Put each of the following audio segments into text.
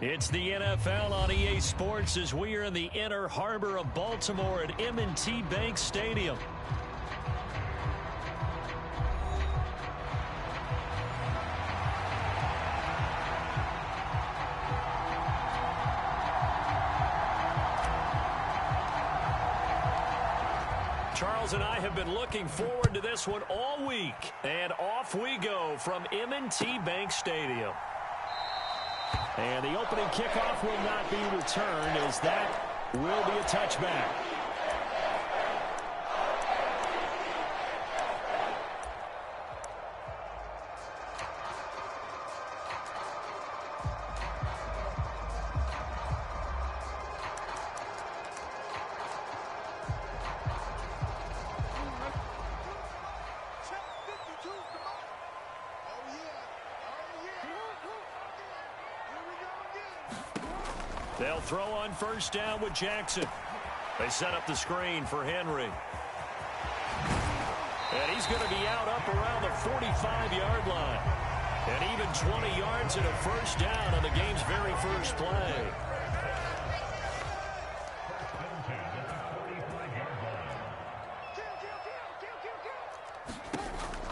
It's the NFL on EA Sports as we are in the inner harbor of Baltimore at M&T Bank Stadium. Charles and I have been looking forward to this one all week. And off we go from M&T Bank Stadium. And the opening kickoff will not be returned as that will be a touchback. They'll throw on first down with Jackson. They set up the screen for Henry. And he's going to be out up around the 45-yard line. And even 20 yards and a first down on the game's very first play.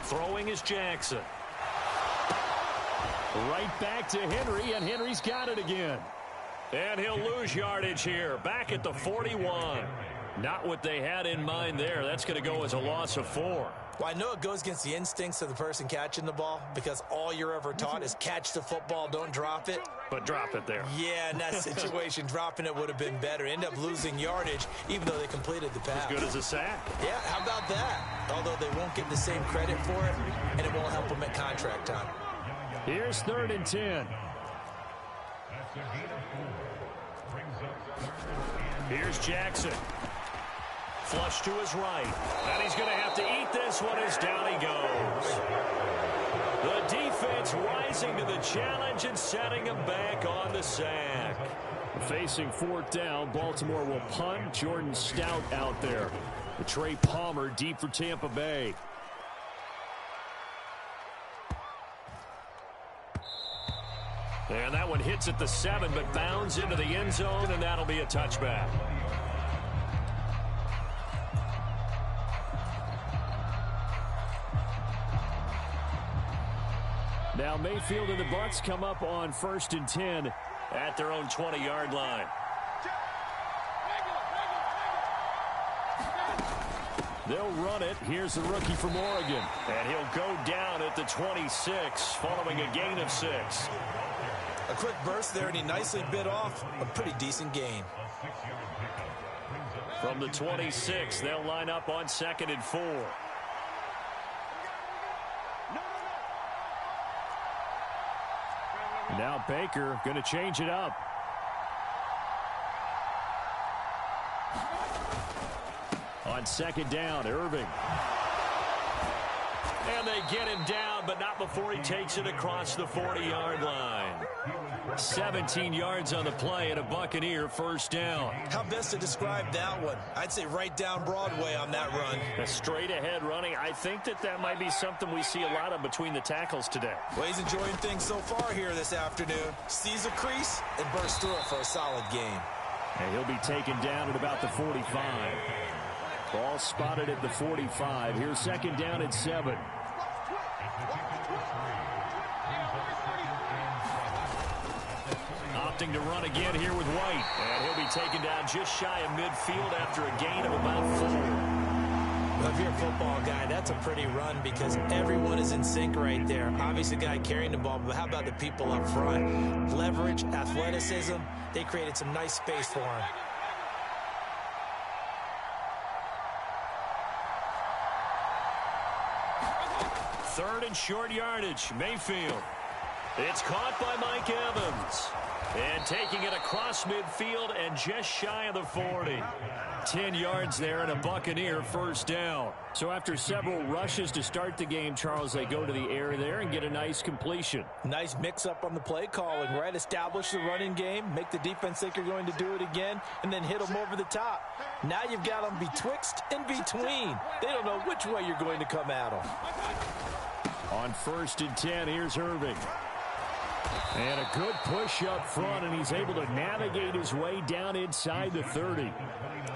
Throwing is Jackson. Right back to Henry, and Henry's got it again. And he'll lose yardage here, back at the 41. Not what they had in mind there. That's going to go as a loss of 4. Well, I know it goes against the instincts of the person catching the ball because all you're ever taught is catch the football, don't drop it. But drop it there. Yeah, in that situation, dropping it would have been better. End up losing yardage, even though they completed the pass. As good as a sack. Yeah, how about that? Although they won't get the same credit for it, and it won't help them at contract time. Here's 3rd and 10. Here's Jackson. Flush to his right. And he's going to have to eat this one as down he goes. The defense rising to the challenge and setting him back on the sack. Facing 4th down, Baltimore will punt. Jordan Stout out there. The Trey Palmer deep for Tampa Bay. And that one hits at the 7, but bounds into the end zone, and that'll be a touchback. Now Mayfield and the Bucs come up on 1st and 10 at their own 20-yard line. They'll run it. Here's the rookie from Oregon. And he'll go down at the 26 following a gain of 6. A quick burst there, and he nicely bit off a pretty decent gain. From the 26, they'll line up on 2nd and 4. Now Baker going to change it up. On 2nd down, Irving. And they get him down, but not before he takes it across the 40-yard line. 17 yards on the play and a Buccaneer first down. How best to describe that one? I'd say right down Broadway on that run. A straight ahead running. I think that might be something we see a lot of between the tackles today. Well, he's enjoying things so far here this afternoon. Sees a crease and bursts through it for a solid game. And he'll be taken down at about the 45. Ball spotted at the 45. Here's 2nd down at 7. Opting to run again here with White. And he'll be taken down just shy of midfield after a gain of about 4. Well, if you're a football guy, that's a pretty run because everyone is in sync right there. Obviously, the guy carrying the ball, but how about the people up front? Leverage, athleticism, they created some nice space for him. 3rd and short yardage. Mayfield. It's caught by Mike Evans. And taking it across midfield and just shy of the 40. 10 yards there and a Buccaneer first down. So after several rushes to start the game, Charles, they go to the air there and get a nice completion. Nice mix-up on the play calling, right? Establish the running game, make the defense think you're going to do it again, and then hit them over the top. Now you've got them betwixt and between. They don't know which way you're going to come at them. On 1st and 10, here's Irving. And a good push up front, and he's able to navigate his way down inside the 30.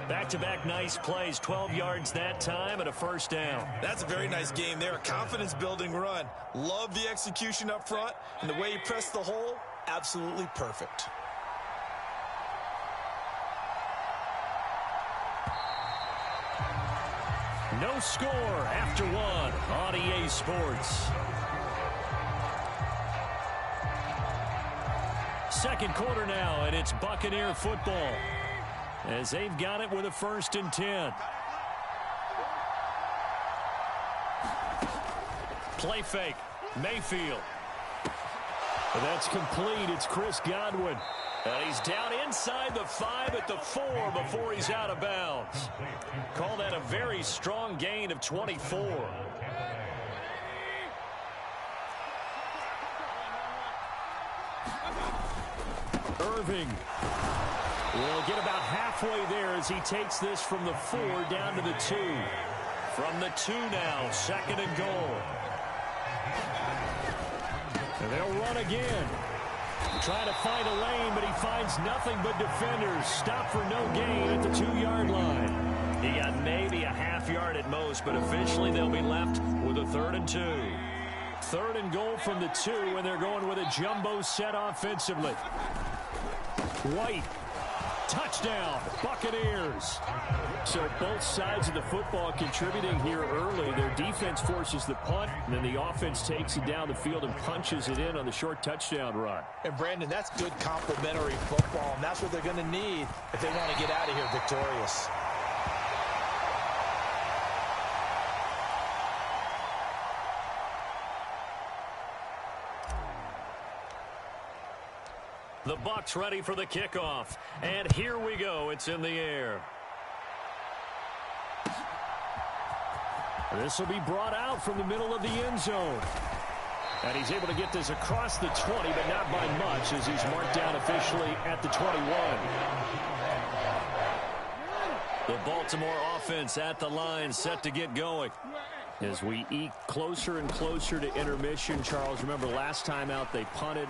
Back-to-back nice plays, 12 yards that time and a first down. That's a very nice game there, a confidence-building run. Love the execution up front, and the way he pressed the hole, absolutely perfect. No score after one on EA Sports. Second quarter now, and it's Buccaneer football as they've got it with a 1st and 10. Play fake. Mayfield. That's complete. It's Chris Godwin. And he's down inside the 5 at the 4 before he's out of bounds. Call that a very strong gain of 24. Irving will get about halfway there as he takes this from the 4 down to the 2. From the 2 now, 2nd and goal. And they'll run again. Trying to find a lane, but he finds nothing but defenders. Stop for no gain at the 2-yard line. He got maybe a half yard at most, but officially they'll be left with a 3rd and 2. 3rd and goal from the 2, and they're going with a jumbo set offensively. White, touchdown, Buccaneers. So both sides of the football contributing here early. Their defense forces the punt, and then the offense takes it down the field and punches it in on the short touchdown run. And, Brandon, that's good complementary football, and that's what they're going to need if they want to get out of here victorious. The Bucs ready for the kickoff. And here we go. It's in the air. This will be brought out from the middle of the end zone. And he's able to get this across the 20, but not by much as he's marked down officially at the 21. The Baltimore offense at the line, set to get going. As we eke closer and closer to intermission, Charles, remember last time out they punted.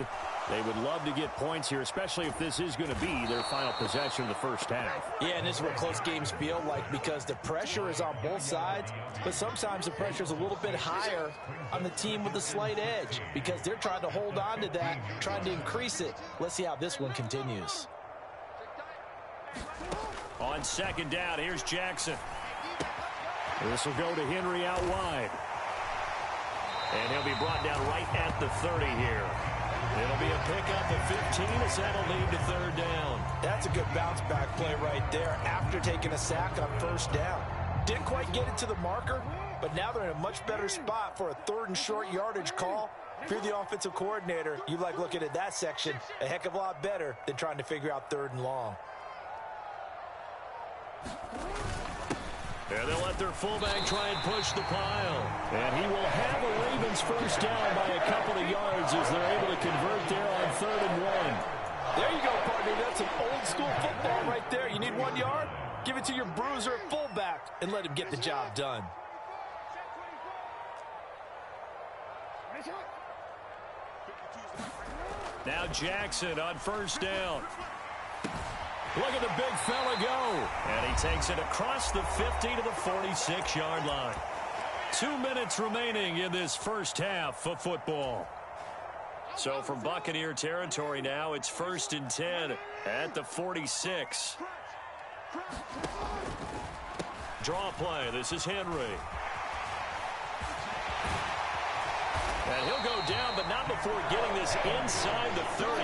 They would love to get points here, especially if this is going to be their final possession of the first half. Yeah, and this is what close games feel like because the pressure is on both sides, but sometimes the pressure is a little bit higher on the team with the slight edge because they're trying to hold on to that, trying to increase it. Let's see how this one continues. On 2nd down, here's Jackson. This will go to Henry out wide. And he'll be brought down right at the 30 here. It'll be a pickup of 15 as that'll lead to 3rd down. That's a good bounce-back play right there after taking a sack on 1st down. Didn't quite get it to the marker, but now they're in a much better spot for a 3rd and short yardage call. If you're the offensive coordinator, you like looking at that section a heck of a lot better than trying to figure out 3rd and long. And they'll let their fullback try and push the pile. And he will have a Ravens first down by a couple of yards as they're able to convert there on 3rd and 1. There you go, partner. That's some old-school football right there. You need 1 yard? Give it to your bruiser fullback and let him get the job done. Now Jackson on 1st down. Look at the big fella go. And he takes it across the 50 to the 46-yard line. 2 minutes remaining in this first half of football. So from Buccaneer territory now, it's 1st and 10 at the 46. Draw play. This is Henry. And he'll go down, but not before getting this inside the 30.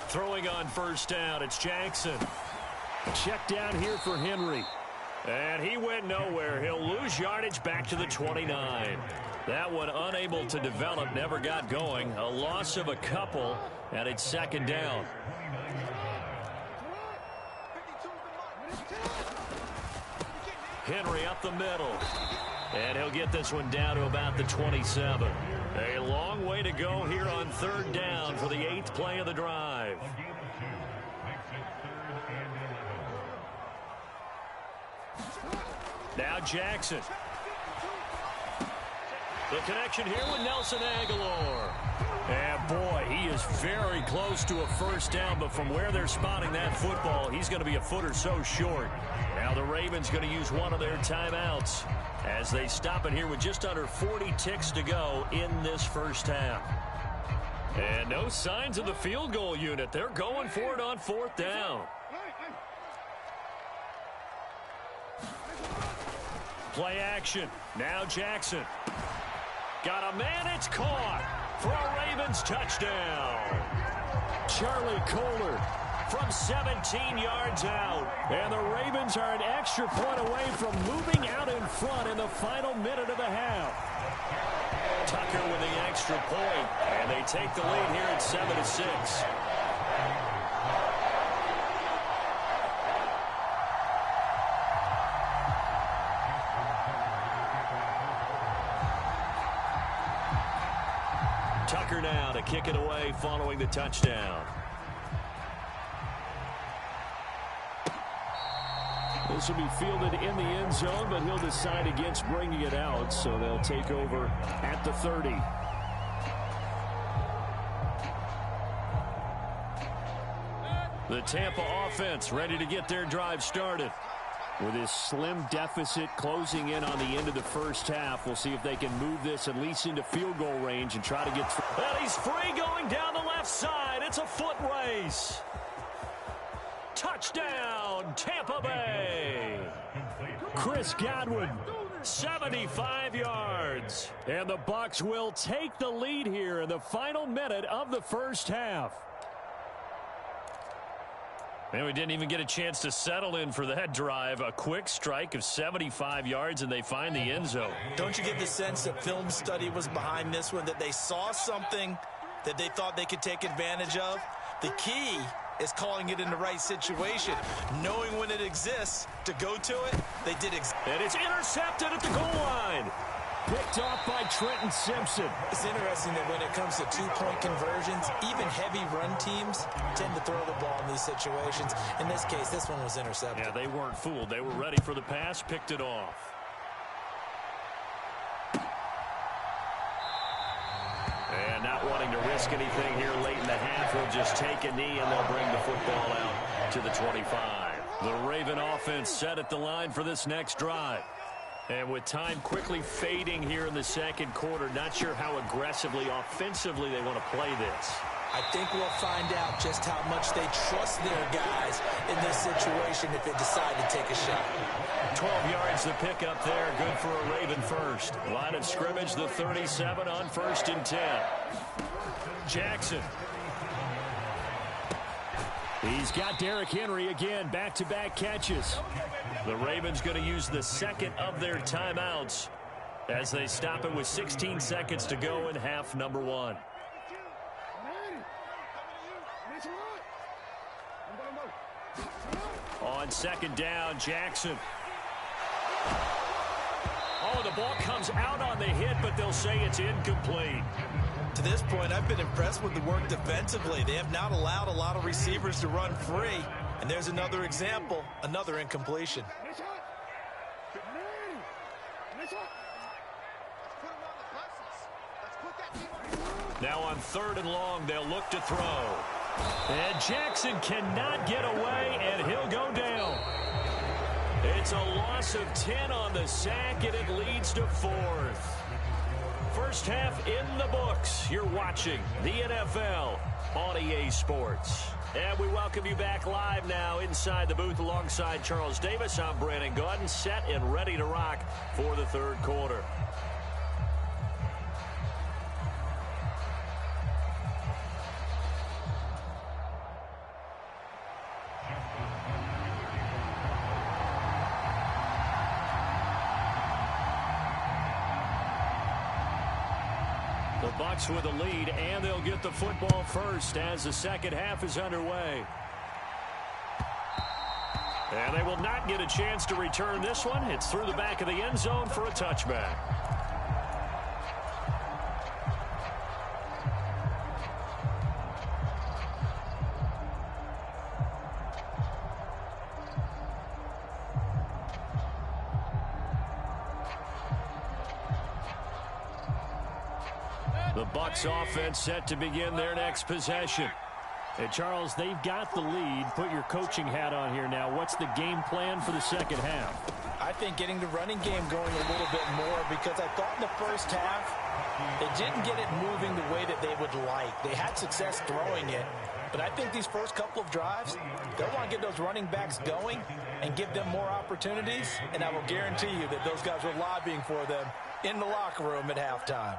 Throwing on 1st down, it's Jackson. Check down here for Henry. And he went nowhere. He'll lose yardage back to the 29. That one unable to develop, never got going. A loss of a couple, and it's 2nd down. Henry up the middle. And he'll get this one down to about the 27. A long way to go here on 3rd down for the 8th play of the drive. Now Jackson. The connection here with Nelson Aguilar. And boy, he is very close to a first down, but from where they're spotting that football, he's going to be a foot or so short. Now the Ravens going to use one of their timeouts as they stop it here with just under 40 ticks to go in this first half. And no signs of the field goal unit. They're going for it on fourth down. Play action. Now Jackson. Got a man, it's caught for a Ravens touchdown. Charlie Kohler from 17 yards out. And the Ravens are an extra point away from moving out in front in the final minute of the half. Tucker with the extra point, and they take the lead here at 7-6. Tucker now to kick it away following the touchdown. This will be fielded in the end zone, but he'll decide against bringing it out, so they'll take over at the 30. The Tampa offense ready to get their drive started. With his slim deficit closing in on the end of the first half, we'll see if they can move this at least into field goal range and try to get through. And he's free going down the left side. It's a foot race. Touchdown, Tampa Bay. Chris Godwin, 75 yards. And the Bucs will take the lead here in the final minute of the first half. And we didn't even get a chance to settle in for that drive. A quick strike of 75 yards, and they find the end zone. Don't you get the sense that film study was behind this one, that they saw something that they thought they could take advantage of? The key is calling it in the right situation, knowing when it exists to go to it. They did and it's intercepted at the goal line. Picked off by Trenton Simpson. It's interesting that when it comes to two-point conversions, even heavy run teams tend to throw the ball in these situations. In this case, this one was intercepted. Yeah, they weren't fooled. They were ready for the pass, picked it off. And not wanting to risk anything here late in the half, he'll just take a knee and they'll bring the football out to the 25. The Raven offense set at the line for this next drive. And with time quickly fading here in the second quarter, not sure how aggressively, offensively they want to play this. I think we'll find out just how much they trust their guys in this situation if they decide to take a shot. 12 yards to pick up there. Good for a Raven first. Line of scrimmage, the 37 on 1st and 10. Jackson. He's got Derrick Henry again, back-to-back catches. The Ravens going to use the second of their timeouts as they stop it with 16 seconds to go in half number one. On second down, Jackson. Oh, the ball comes out on the hit, but they'll say it's incomplete. To this point, I've been impressed with the work defensively. They have not allowed a lot of receivers to run free. And there's another example, another incompletion. Now on 3rd and long, they'll look to throw. And Jackson cannot get away, and he'll go down. It's a loss of 10 on the sack, and it leads to 4th. First half in the books. You're watching the NFL on EA Sports. And we welcome you back live now inside the booth alongside Charles Davis. I'm Brandon Gaudin, set and ready to rock for the third quarter. The Bucs with a lead, and they'll get the football first as the second half is underway. And they will not get a chance to return this one. It's through the back of the end zone for a touchback. The Bucs offense set to begin their next possession. Hey, Charles, they've got the lead. Put your coaching hat on here now. What's the game plan for the second half? I think getting the running game going a little bit more, because I thought in the first half they didn't get it moving the way that they would like. They had success throwing it, but I think these first couple of drives, they'll want to get those running backs going and give them more opportunities, and I will guarantee you that those guys were lobbying for them in the locker room at halftime.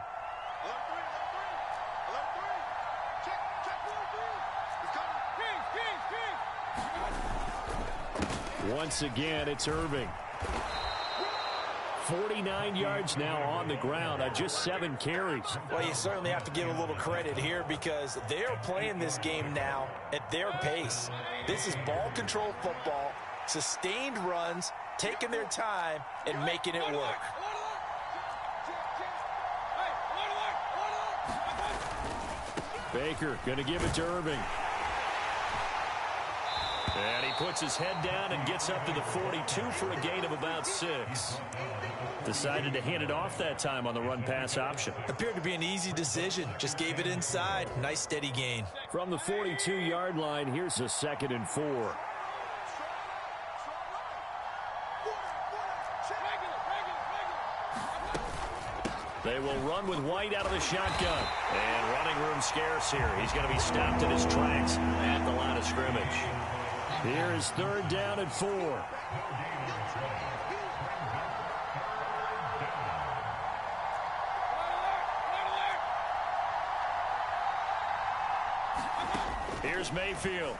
Once again, it's Irving. 49 yards now on the ground on just 7 carries. Well, you certainly have to give a little credit here, because they're playing this game now at their pace. This is ball control football, sustained runs, taking their time and making it work. Baker going to give it to Irving. And he puts his head down and gets up to the 42 for a gain of about 6. Decided to hand it off that time on the run-pass option. Appeared to be an easy decision. Just gave it inside. Nice steady gain. From the 42-yard line, here's a 2nd and 4. They will run with White out of the shotgun. And running room scarce here. He's going to be stopped in his tracks at the line of scrimmage. Here is 3rd down and 4. Here's Mayfield.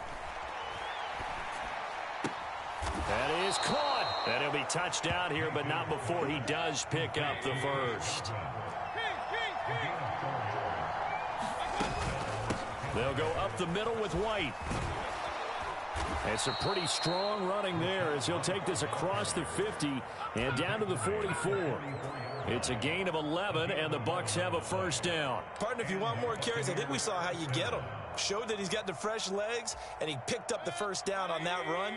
That is caught. And he'll be touched down here, but not before he does pick up the first. They'll go up the middle with White. It's a pretty strong running there as he'll take this across the 50 and down to the 44. It's a gain of 11, and the Bucs have a first down. Partner, if you want more carries, I think we saw how you get them. Showed that he's got the fresh legs, and he picked up the first down on that run.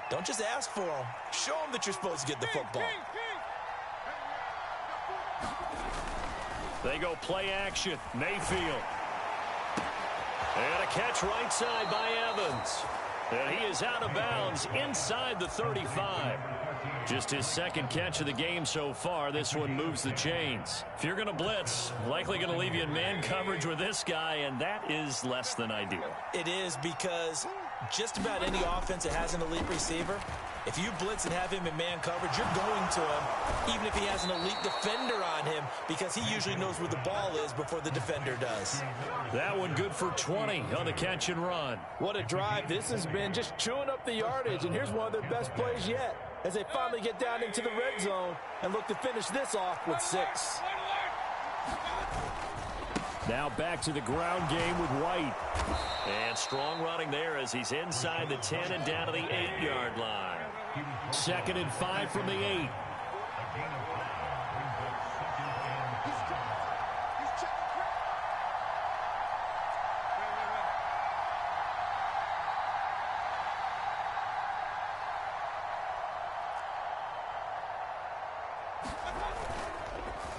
Don't just ask for him. Show him that you're supposed to get the football. They go play action. Mayfield. And a catch right side by Evans. And he is out of bounds inside the 35. Just his 2nd catch of the game so far. This one moves the chains. If you're going to blitz, likely going to leave you in man coverage with this guy, and that is less than ideal. It is, because just about any offense that has an elite receiver, if you blitz and have him in man coverage, you're going to him, even if he has an elite defender on him, because he usually knows where the ball is before the defender does. That one good for 20 on the catch and run. What a drive this has been, just chewing up the yardage, and here's one of their best plays yet, as they finally get down into the red zone and look to finish this off with 6. Now back to the ground game with White. And strong running there as he's inside the 10 and down to the 8-yard line. 2nd and 5 from the 8.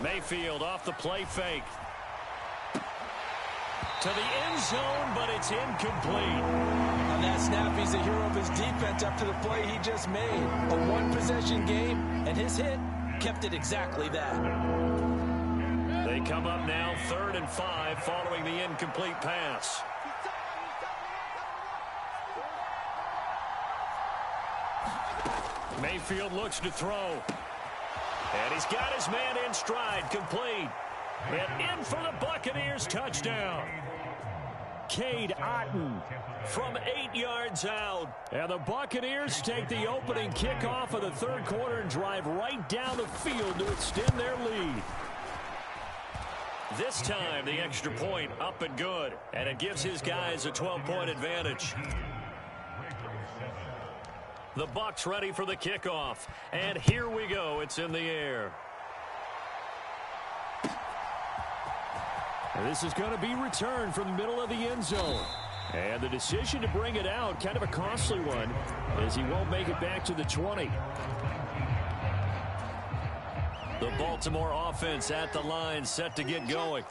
Mayfield off the play fake. To the end zone, but it's incomplete. On that snap, he's the hero of his defense up to the play he just made. A one-possession game, and his hit kept it exactly that. They come up now 3rd and 5 following the incomplete pass. Mayfield looks to throw. And he's got his man in stride, complete. And in for the Buccaneers, touchdown. Cade Otton from 8 yards out. And the Buccaneers take the opening kickoff of the 3rd quarter and drive right down the field to extend their lead. This time, the extra point up and good. And it gives his guys a 12-point advantage. The Bucs ready for the kickoff. And here we go. It's in the air. This is going to be returned from the middle of the end zone. And the decision to bring it out, kind of a costly one, as he won't make it back to the 20. The Baltimore offense at the line, set to get going.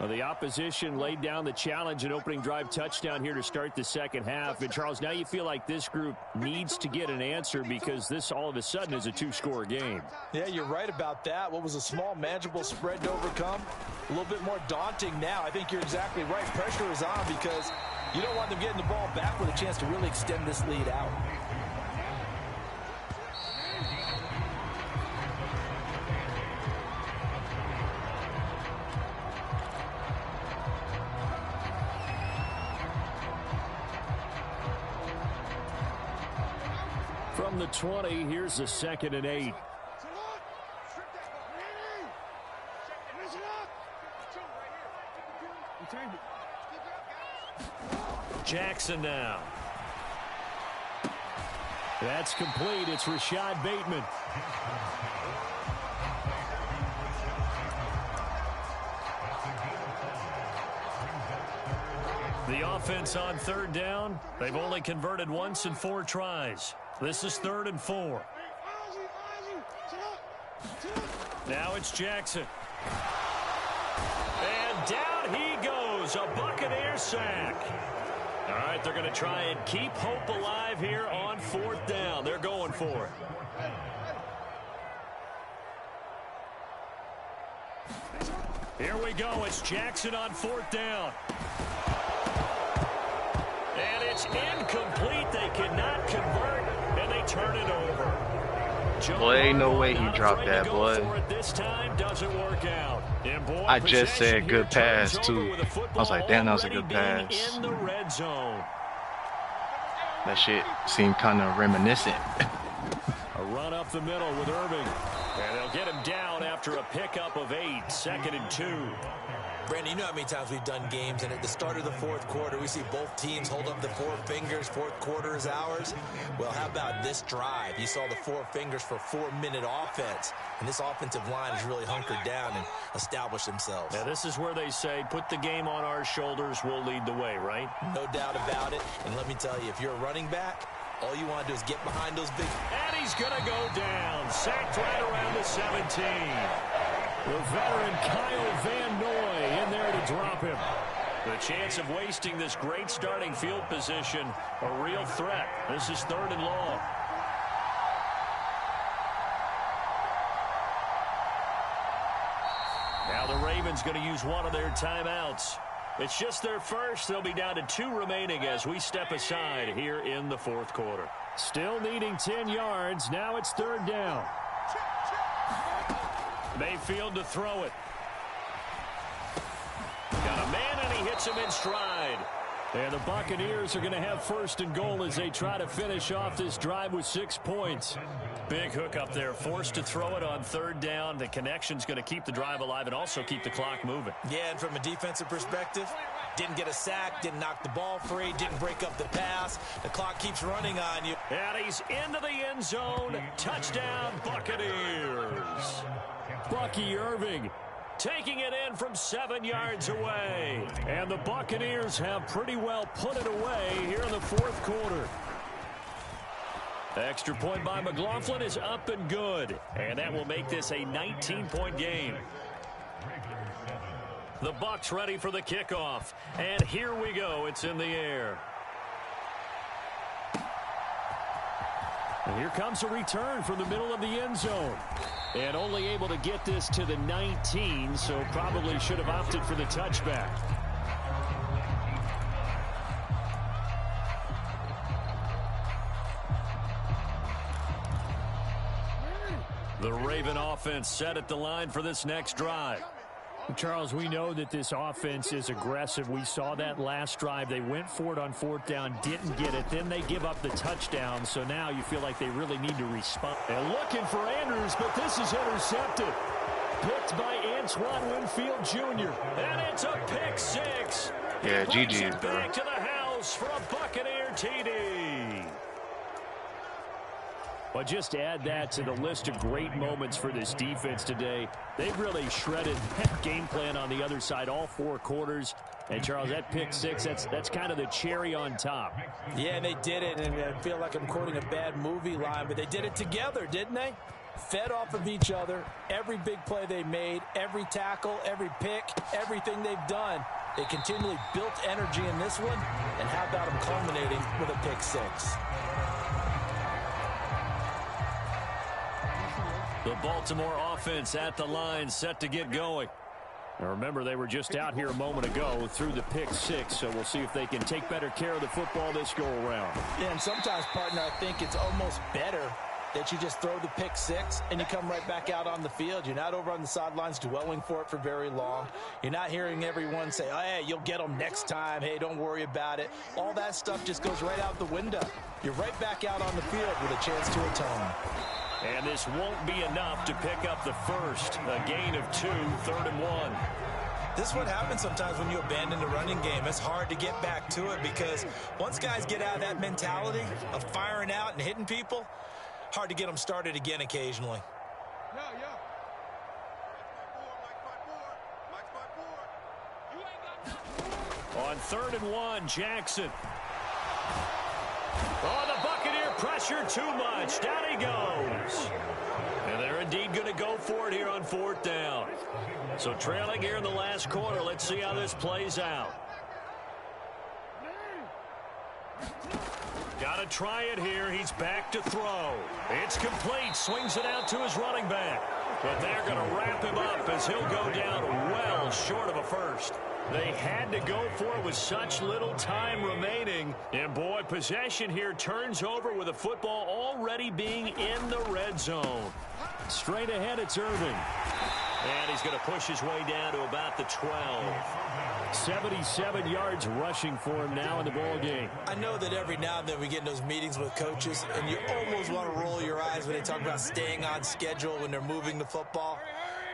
Well, the opposition laid down the challenge and opening drive touchdown here to start the second half. And, Charles, now you feel like this group needs to get an answer because this all of a sudden is a two-score game. Yeah, you're right about that. What was a small, manageable spread to overcome? A little bit more daunting now. I think you're exactly right. Pressure is on because you don't want them getting the ball back with a chance to really extend this lead out. From the 20, here's the 2nd and 8. Jackson now. That's complete. It's Rashad Bateman. The offense on 3rd down. They've only converted once in 4 tries. This is 3rd and 4. Now it's Jackson. And down he goes. A Buccaneer sack. All right, they're going to try and keep hope alive here on 4th down. They're going for it. Here we go. It's Jackson on 4th down. And it's incomplete. They cannot convert, and they turn it over. Boy, ain't no way he dropped that, boy. This time doesn't work out. Boy, I just said good pass, too. I was like, damn, that was a good pass. In the red zone. That shit seemed kind of reminiscent. A run up the middle with Irving. And they'll get him down after a pickup of 8, 2nd and 2. Brandon, you know how many times we've done games, and at the start of the 4th quarter, we see both teams hold up the 4 fingers, 4th quarter is ours. Well, how about this drive? You saw the 4 fingers for 4-minute offense, and this offensive line has really hunkered down and established themselves. Yeah, this is where they say, put the game on our shoulders, we'll lead the way, right? No doubt about it, and let me tell you, if you're a running back, all you want to do is get behind those big... And he's going to go down, sacked right around the 17. The veteran Kyle Van Noy in there to drop him. The chance of wasting this great starting field position, a real threat. This is 3rd and long. Now the Ravens going to use one of their timeouts. It's just their first. They'll be down to 2 remaining as we step aside here in the 4th quarter. Still needing 10 yards. Now it's 3rd down. Mayfield to throw it. Got a man, and he hits him in stride. And the Buccaneers are going to have 1st and goal as they try to finish off this drive with 6 points. Big hook up there, forced to throw it on 3rd down. The connection's going to keep the drive alive and also keep the clock moving. Yeah, and from a defensive perspective, didn't get a sack, didn't knock the ball free, didn't break up the pass. The clock keeps running on you. And he's into the end zone. Touchdown, Buccaneers. Bucky Irving taking it in from 7 yards away. And the Buccaneers have pretty well put it away here in the 4th quarter. Extra point by McLaughlin is up and good. And that will make this a 19-point game. The Bucs ready for the kickoff. And here we go. It's in the air. And here comes a return from the middle of the end zone. And only able to get this to the 19, so probably should have opted for the touchback. The Raven offense set at the line for this next drive. Charles, we know that this offense is aggressive. We saw that last drive. They went for it on 4th down, didn't get it. Then they give up the touchdown. So now you feel like they really need to respond. And looking for Andrews, but this is intercepted. Picked by Antoine Winfield Jr. And it's a pick 6. Yeah, GG, bro. Back to the house for a Buccaneer TD. Well, just add that to the list of great moments for this defense today. They've really shredded that game plan on the other side all 4 quarters. And, Charles, that pick 6, that's kind of the cherry on top. Yeah, and they did it, and I feel like I'm quoting a bad movie line, but they did it together, didn't they? fed off of each other. Every big play they made, every tackle, every pick, everything they've done. They continually built energy in this one, and how about them culminating with a pick six? The Baltimore offense at the line, set to get going. Now remember, they were just out here a moment ago through the pick six, so we'll see if they can take better care of the football this go-around. Yeah, and sometimes, partner, I think it's almost better that you just throw the pick six and you come right back out on the field. You're not over on the sidelines dwelling for it for very long. You're not hearing everyone say, oh, hey, you'll get them next time. Hey, don't worry about it. All that stuff just goes right out the window. You're right back out on the field with a chance to atone. And this won't be enough to pick up the first. A gain of 2, 3rd and 1. This is what happens sometimes when you abandon the running game. It's hard to get back to it because once guys get out of that mentality of firing out and hitting people, hard to get them started again occasionally. On 3rd and 1, Jackson. Oh, the Buccaneer pressure too much. Down he goes. And they're indeed going to go for it here on 4th down. So trailing here in the last quarter. Let's see how this plays out. Got to try it here. He's back to throw. It's complete. Swings it out to his running back. But they're going to wrap him up as he'll go down well short of a first. They had to go for it with such little time remaining. And, boy, possession here turns over with the football already being in the red zone. Straight ahead, it's Irving. And he's going to push his way down to about the 12. 77 yards rushing for him now in the ball game. I know that every now and then we get in those meetings with coaches, and you almost want to roll your eyes when they talk about staying on schedule when they're moving the football.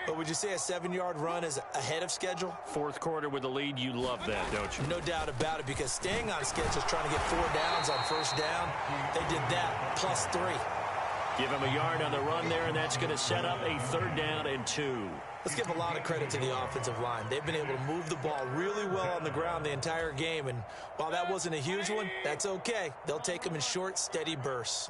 But would you say a 7-yard run is ahead of schedule? 4th quarter with the lead, you love that, don't you? No doubt about it, because staying on schedule is trying to get 4 downs on 1st down. They did that, plus 3. Give him a yard on the run there, and that's going to set up a 3rd down and 2. Let's give a lot of credit to the offensive line. They've been able to move the ball really well on the ground the entire game, and while that wasn't a huge one, that's okay. They'll take them in short, steady bursts.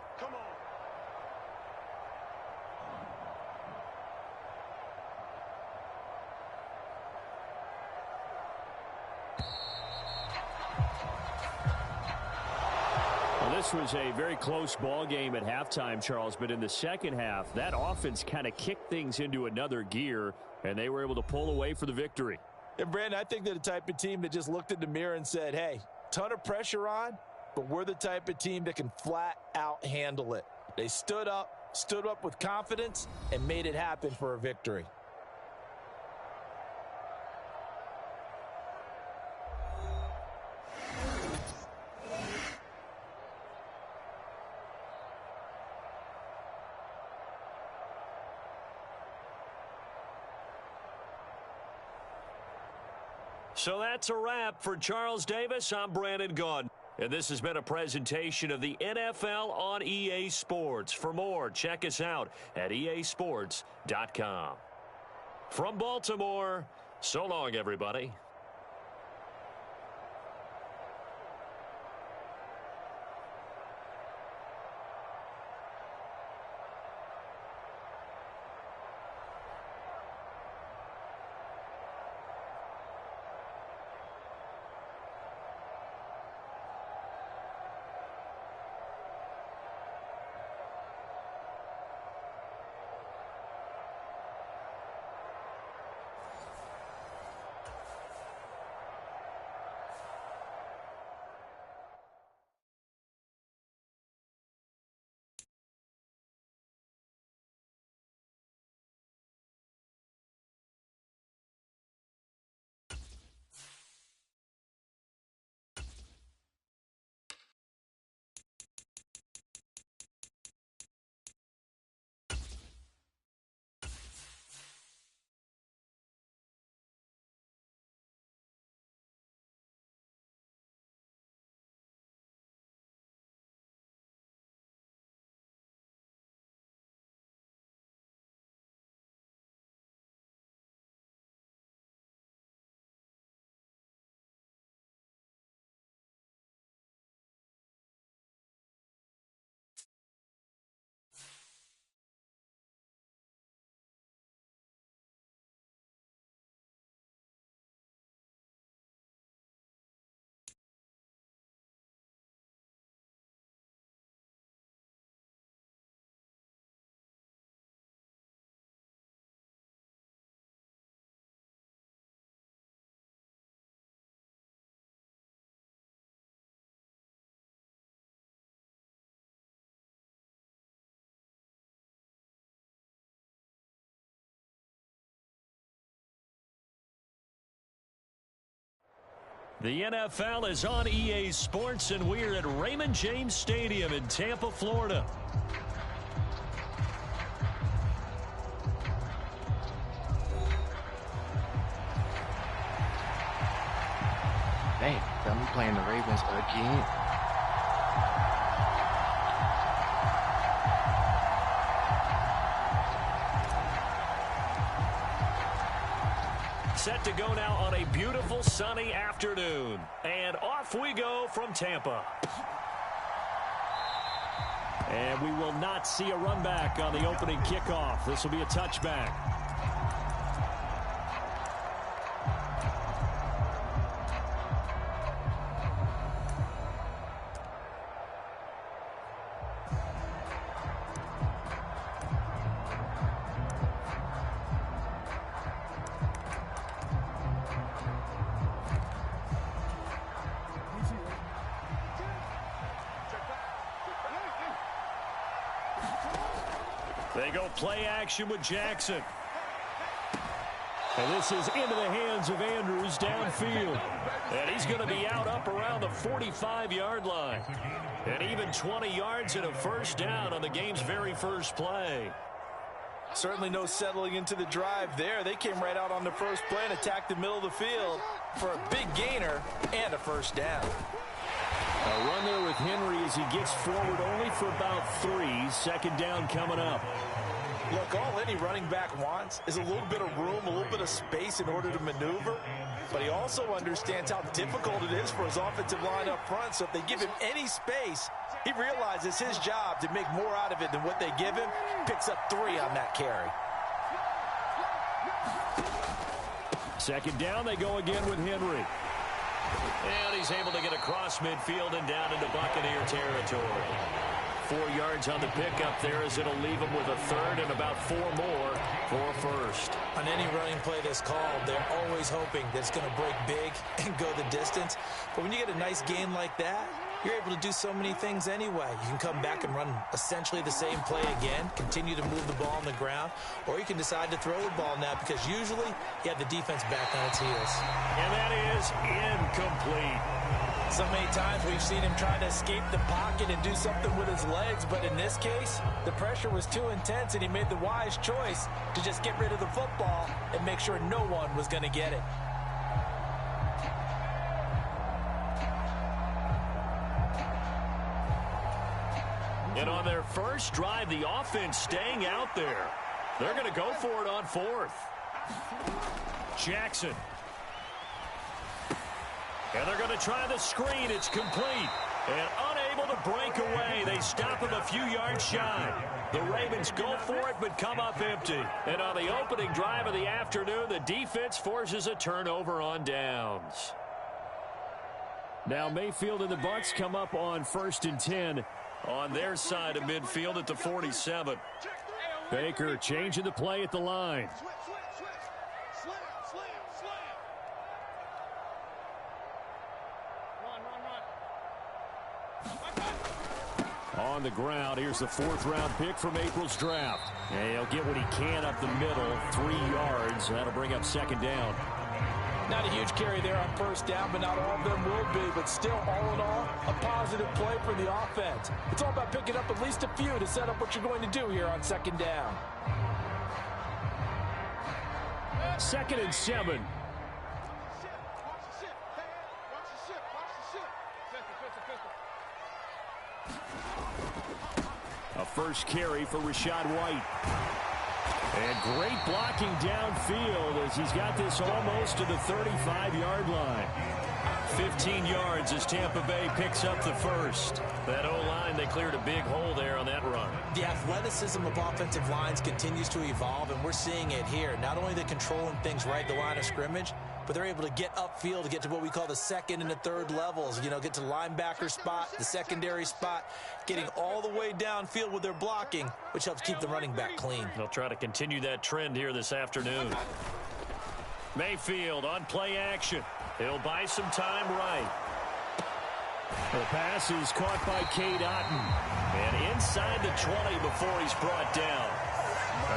This was a very close ball game at halftime, Charles, but in the second half, that offense kind of kicked things into another gear, and they were able to pull away for the victory. And, Brandon, I think they're the type of team that just looked in the mirror and said, hey, ton of pressure on, but we're the type of team that can flat out handle it. They stood up with confidence, and made it happen for a victory. So that's a wrap for Charles Davis. I'm Brandon Gaudin. And this has been a presentation of the NFL on EA Sports. For more, check us out at easports.com. From Baltimore, so long, everybody. The NFL is on EA Sports, and we're at Raymond James Stadium in Tampa, Florida. Dang, I'm playing the Ravens again. Set to go now on a beautiful sunny afternoon. And off we go from Tampa. And we will not see a run back on the opening kickoff. This will be a touchback. They go play action with Jackson. And this is into the hands of Andrews downfield. And he's going to be out up around the 45-yard line. And even 20 yards and a first down on the game's very first play. Certainly no settling into the drive there. They came right out on the first play and attacked the middle of the field for a big gainer and a first down. A run there with Henry as he gets forward only for about 3. Second down coming up. Look, all any running back wants is a little bit of room, a little bit of space in order to maneuver. But he also understands how difficult it is for his offensive line up front. So if they give him any space, he realizes his job to make more out of it than what they give him. Picks up 3 on that carry. Second down, they go again with Henry. And he's able to get across midfield and down into Buccaneer territory. 4 yards on the pickup there as it'll leave him with a third and about 4 more for a first. On any running play that's called, they're always hoping that it's going to break big and go the distance. But when you get a nice gain like that, you're able to do so many things anyway. You can come back and run essentially the same play again, continue to move the ball on the ground, or you can decide to throw the ball now because usually you have the defense back on its heels. And that is incomplete. So many times we've seen him try to escape the pocket and do something with his legs, but in this case, the pressure was too intense and he made the wise choice to just get rid of the football and make sure no one was going to get it. And on their first drive, the offense staying out there. They're going to go for it on 4th. Jackson. And they're going to try the screen. It's complete. And unable to break away. They stop him a few yards shy. The Ravens go for it but come up empty. And on the opening drive of the afternoon, the defense forces a turnover on downs. Now Mayfield and the Bucs come up on 1st and 10 on their side of midfield at the 47. Baker changing the play at the line. On the ground, here's the 4th-round pick from April's draft. And he'll get what he can up the middle, 3 yards. That'll bring up second down. Not a huge carry there on first down, but not all of them will be. But still, all in all, a positive play for the offense. It's all about picking up at least a few to set up what you're going to do here on second down. 2nd and 7. A first carry for Rachaad White. And great blocking downfield as he's got this almost to the 35-yard line. 15 yards as Tampa Bay picks up the first. That O-line, they cleared a big hole there on that run. The athleticism of offensive lines continues to evolve, and we're seeing it here. Not only are they controlling things right at the line of scrimmage, but they're able to get upfield to get to what we call the 2nd and the 3rd levels. You know, get to the linebacker spot, the secondary spot, getting all the way downfield with their blocking, which helps keep the running back clean. They'll try to continue that trend here this afternoon. Mayfield on play action. He'll buy some time right. The pass is caught by Cade Otton. And inside the 20 before he's brought down.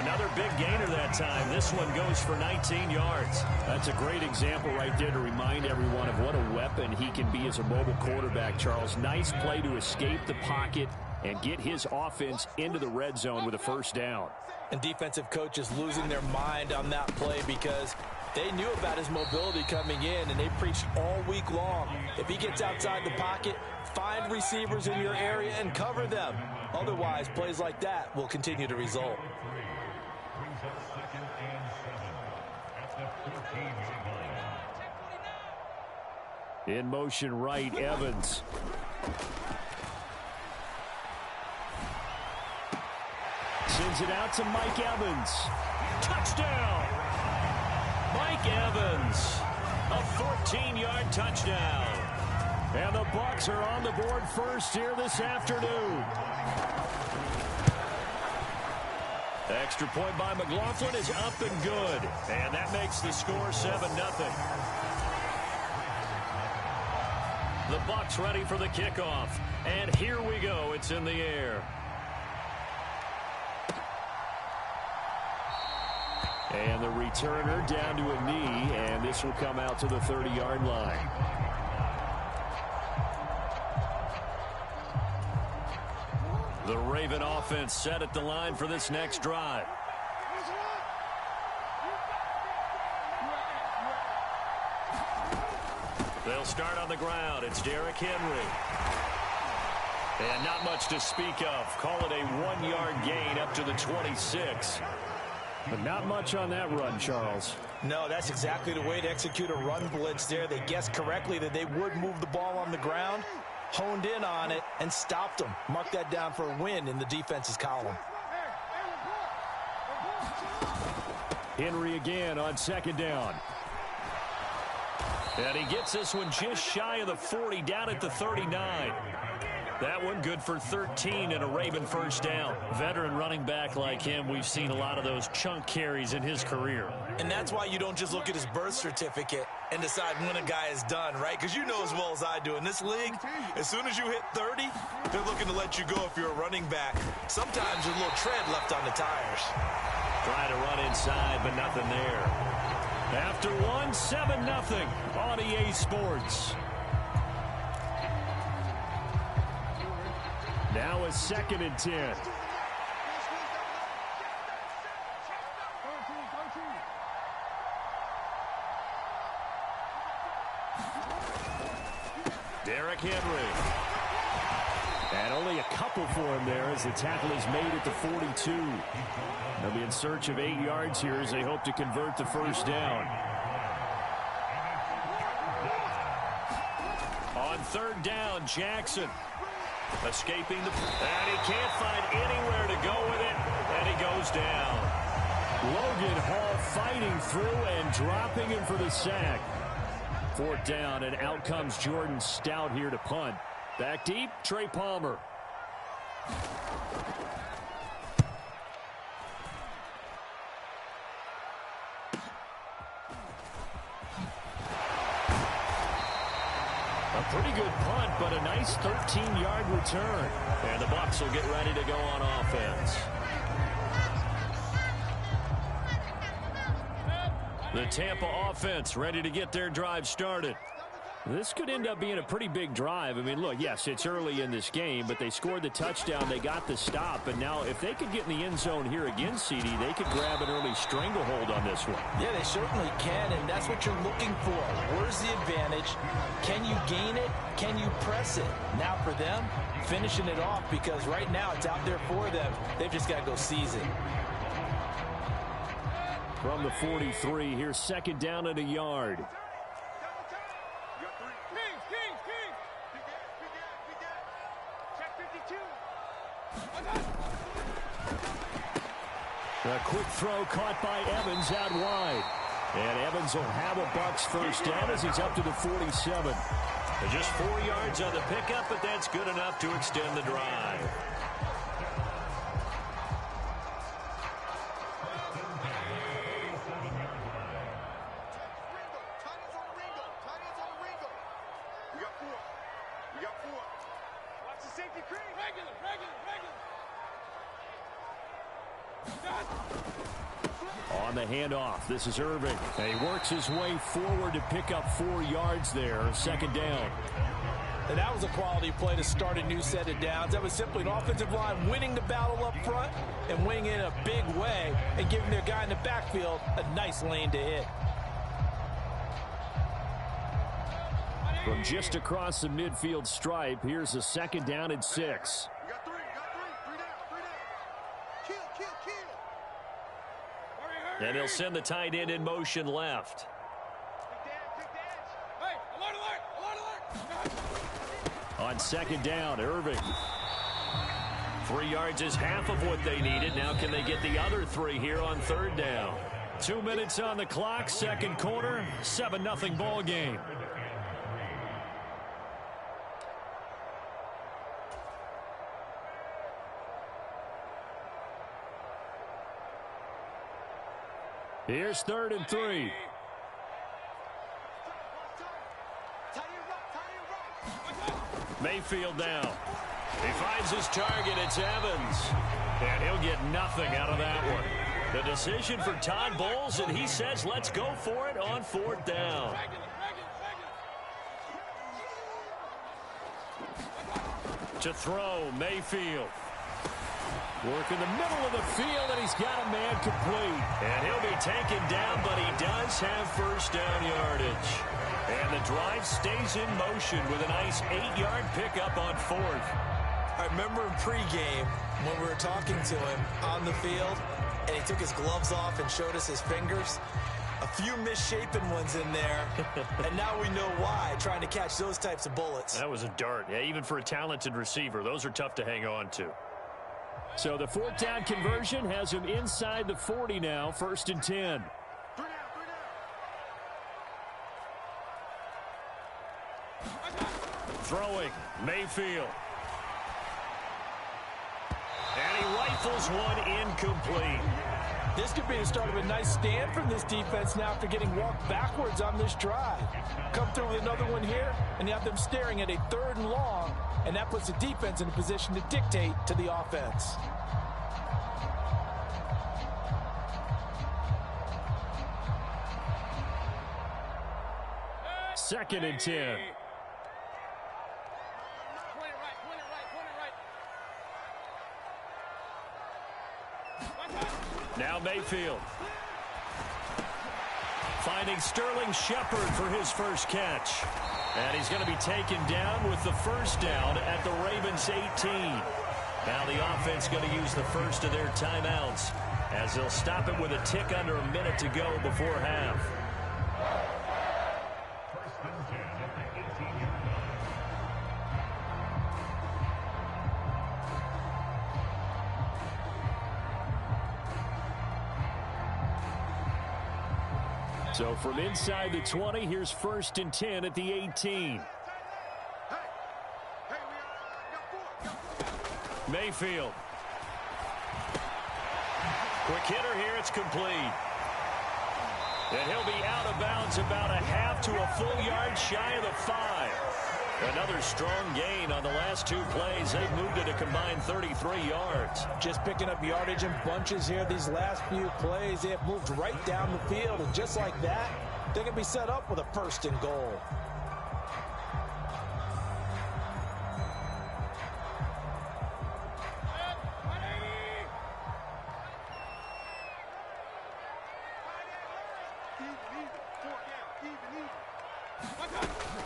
Another big gainer that time. This one goes for 19 yards. That's a great example right there to remind everyone of what a weapon he can be as a mobile quarterback, Charles. Nice play to escape the pocket and get his offense into the red zone with a first down. And defensive coaches losing their mind on that play because they knew about his mobility coming in, and they preached all week long. If he gets outside the pocket, find receivers in your area and cover them. Otherwise, plays like that will continue to result. In motion right, Evans. Sends it out to Mike Evans. Touchdown! Mike Evans, a 14-yard touchdown. And the Bucs are on the board first here this afternoon. The extra point by McLaughlin is up and good. And that makes the score 7-0. The Bucs ready for the kickoff. And here we go. It's in the air. And the returner down to a knee, and this will come out to the 30-yard line. The Raven offense set at the line for this next drive. They'll start on the ground. It's Derrick Henry. And not much to speak of. Call it a 1-yard gain up to the 26. But not much on that run, Charles. No, that's exactly the way to execute a run blitz there. They guessed correctly that they would move the ball on the ground, honed in on it, and stopped them. Mark that down for a win in the defense's column. Henry again on second down. And he gets this one just shy of the 40, down at the 39. That one good for 13 and a Raven first down. Veteran running back like him, we've seen a lot of those chunk carries in his career. And that's why you don't just look at his birth certificate and decide when a guy is done, right? Because you know as well as I do, in this league, as soon as you hit 30, they're looking to let you go if you're a running back. Sometimes there's a little tread left on the tires. Trying to run inside, but nothing there. After one, 7-0 on EA Sports. Now a 2nd and 10. Derrick Henry. And only a couple for him there as the tackle is made at the 42. They'll be in search of 8 yards here as they hope to convert the first down. On 3rd down, Jackson. Escaping the... And he can't find anywhere to go with it. And he goes down. Logan Hall fighting through and dropping him for the sack. 4th down, and out comes Jordan Stout here to punt. Back deep, Trey Palmer. A pretty good punt, but a nice 13-yard return. And the Bucs will get ready to go on offense. The Tampa offense ready to get their drive started. This could end up being a pretty big drive. I mean, look, yes, it's early in this game, but they scored the touchdown. They got the stop. And now if they could get in the end zone here again, CD, they could grab an early stranglehold on this one. Yeah, they certainly can, and that's what you're looking for. Where's the advantage? Can you gain it? Can you press it? Now for them, finishing it off, because right now it's out there for them. They've just got to go seize it. From the 43, here's 2nd down and a yard. A quick throw caught by Evans out wide. And Evans will have a Bucs first down as he's up to the 47. Just 4 yards on the pickup, but that's good enough to extend the drive. On the handoff, this is Irving. And he works his way forward to pick up 4 yards there. Second down. And that was a quality play to start a new set of downs. That was simply an offensive line winning the battle up front and winning in a big way and giving their guy in the backfield a nice lane to hit. From just across the midfield stripe, here's a second down and 6. And he'll send the tight end in motion left. On second down, Irving. 3 yards is half of what they needed. Now can they get the other 3 here on third down? 2 minutes on the clock, second quarter, 7-0 ball game. Here's 3rd and 3. Mayfield now. He finds his target. It's Evans. And he'll get nothing out of that one. The decision for Todd Bowles, and he says let's go for it on 4th down. To throw, Mayfield. Work in the middle of the field, and he's got a man complete. And he'll be taken down, but he does have first down yardage. And the drive stays in motion with a nice 8-yard pickup on 4th. I remember in pregame when we were talking to him on the field, and he took his gloves off and showed us his fingers. A few misshapen ones in there, and now we know why, trying to catch those types of bullets. That was a dart. Yeah, even for a talented receiver, those are tough to hang on to. So the 4th down conversion has him inside the 40 now, 1st and 10. Throwing, Mayfield. And he rifles one incomplete. This could be the start of a nice stand from this defense now after getting walked backwards on this drive. Come through with another one here, and you have them staring at a 3rd and long, and that puts the defense in a position to dictate to the offense. Second and 10. Now Mayfield. Finding Sterling Shepard for his first catch. And he's going to be taken down with the first down at the Ravens 18. Now the offense going to use the first of their timeouts as they'll stop it with a tick under a minute to go before half. So from inside the 20, here's 1st and 10 at the 18. Mayfield. Quick hitter here, it's complete. And he'll be out of bounds about a half to a full yard shy of the 5. Another strong gain on the last 2 plays. They've moved it a combined 33 yards. Just picking up yardage in bunches here these last few plays. They have moved right down the field, and just like that, they can be set up with a 1st and goal.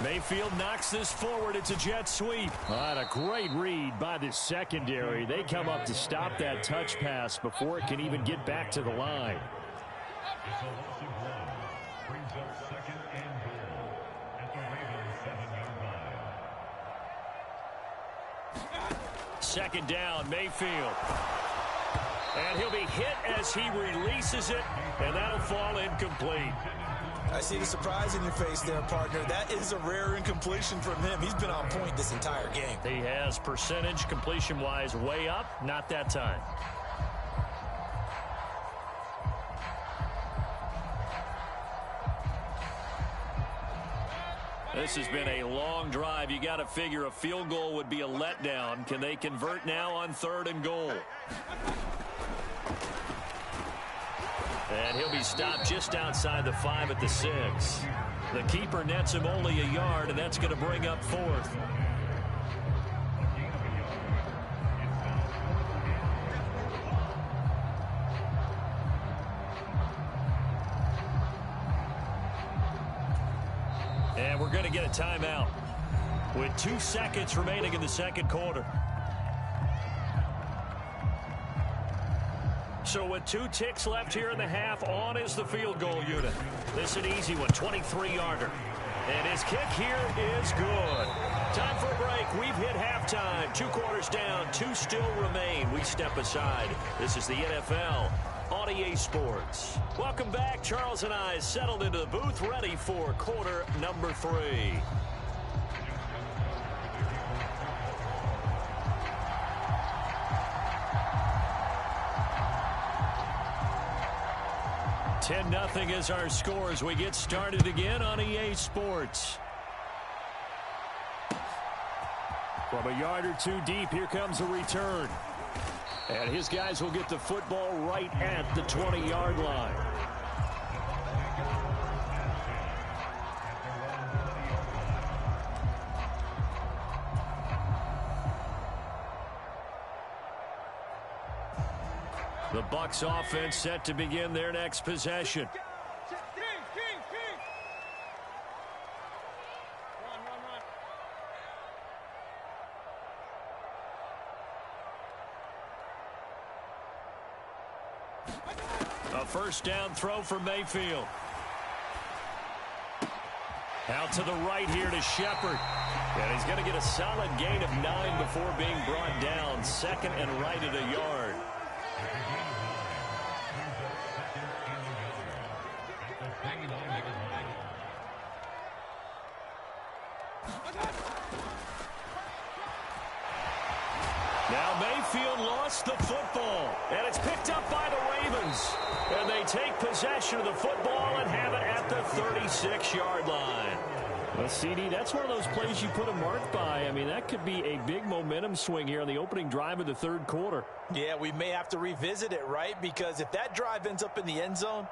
Mayfield knocks this forward. It's a jet sweep. And a great read by the secondary. They come up to stop that touch pass before it can even get back to the line. Second down, Mayfield. And he'll be hit as he releases it, and that'll fall incomplete. I see the surprise in your face there, partner. That is a rare incompletion from him. He's been on point this entire game. He has percentage completion-wise way up, not that time. This has been a long drive. You got to figure a field goal would be a letdown. Can they convert now on 3rd and goal? And he'll be stopped just outside the 5 at the 6. The keeper nets him only a yard, and that's going to bring up 4th. And we're going to get a timeout with 2 seconds remaining in the second quarter. So with 2 ticks left here in the half, on is the field goal unit. This is an easy one, 23-yarder. And his kick here is good. Time for a break. We've hit halftime. 2 quarters down, 2 still remain. We step aside. This is the NFL on EA Sports. Welcome back. Charles and I settled into the booth, ready for quarter number 3. Nothing is our score as we get started again on EA Sports. From a yard or 2 deep, here comes a return. And his guys will get the football right at the 20-yard line. The Bucs offense set to begin their next possession. A first down throw for Mayfield. Out to the right here to Shepard. And he's going to get a solid gain of 9 before being brought down. 2nd and right at a yard. Now Mayfield lost the football, and it's picked up by the Ravens. And they take possession of the football and have it at the 36-yard line. Well, CD, that's one of those plays you put a mark by. I mean, that could be a big momentum swing here on the opening drive of the 3rd quarter. Yeah, we may have to revisit it, right? Because if that drive ends up in the end zone,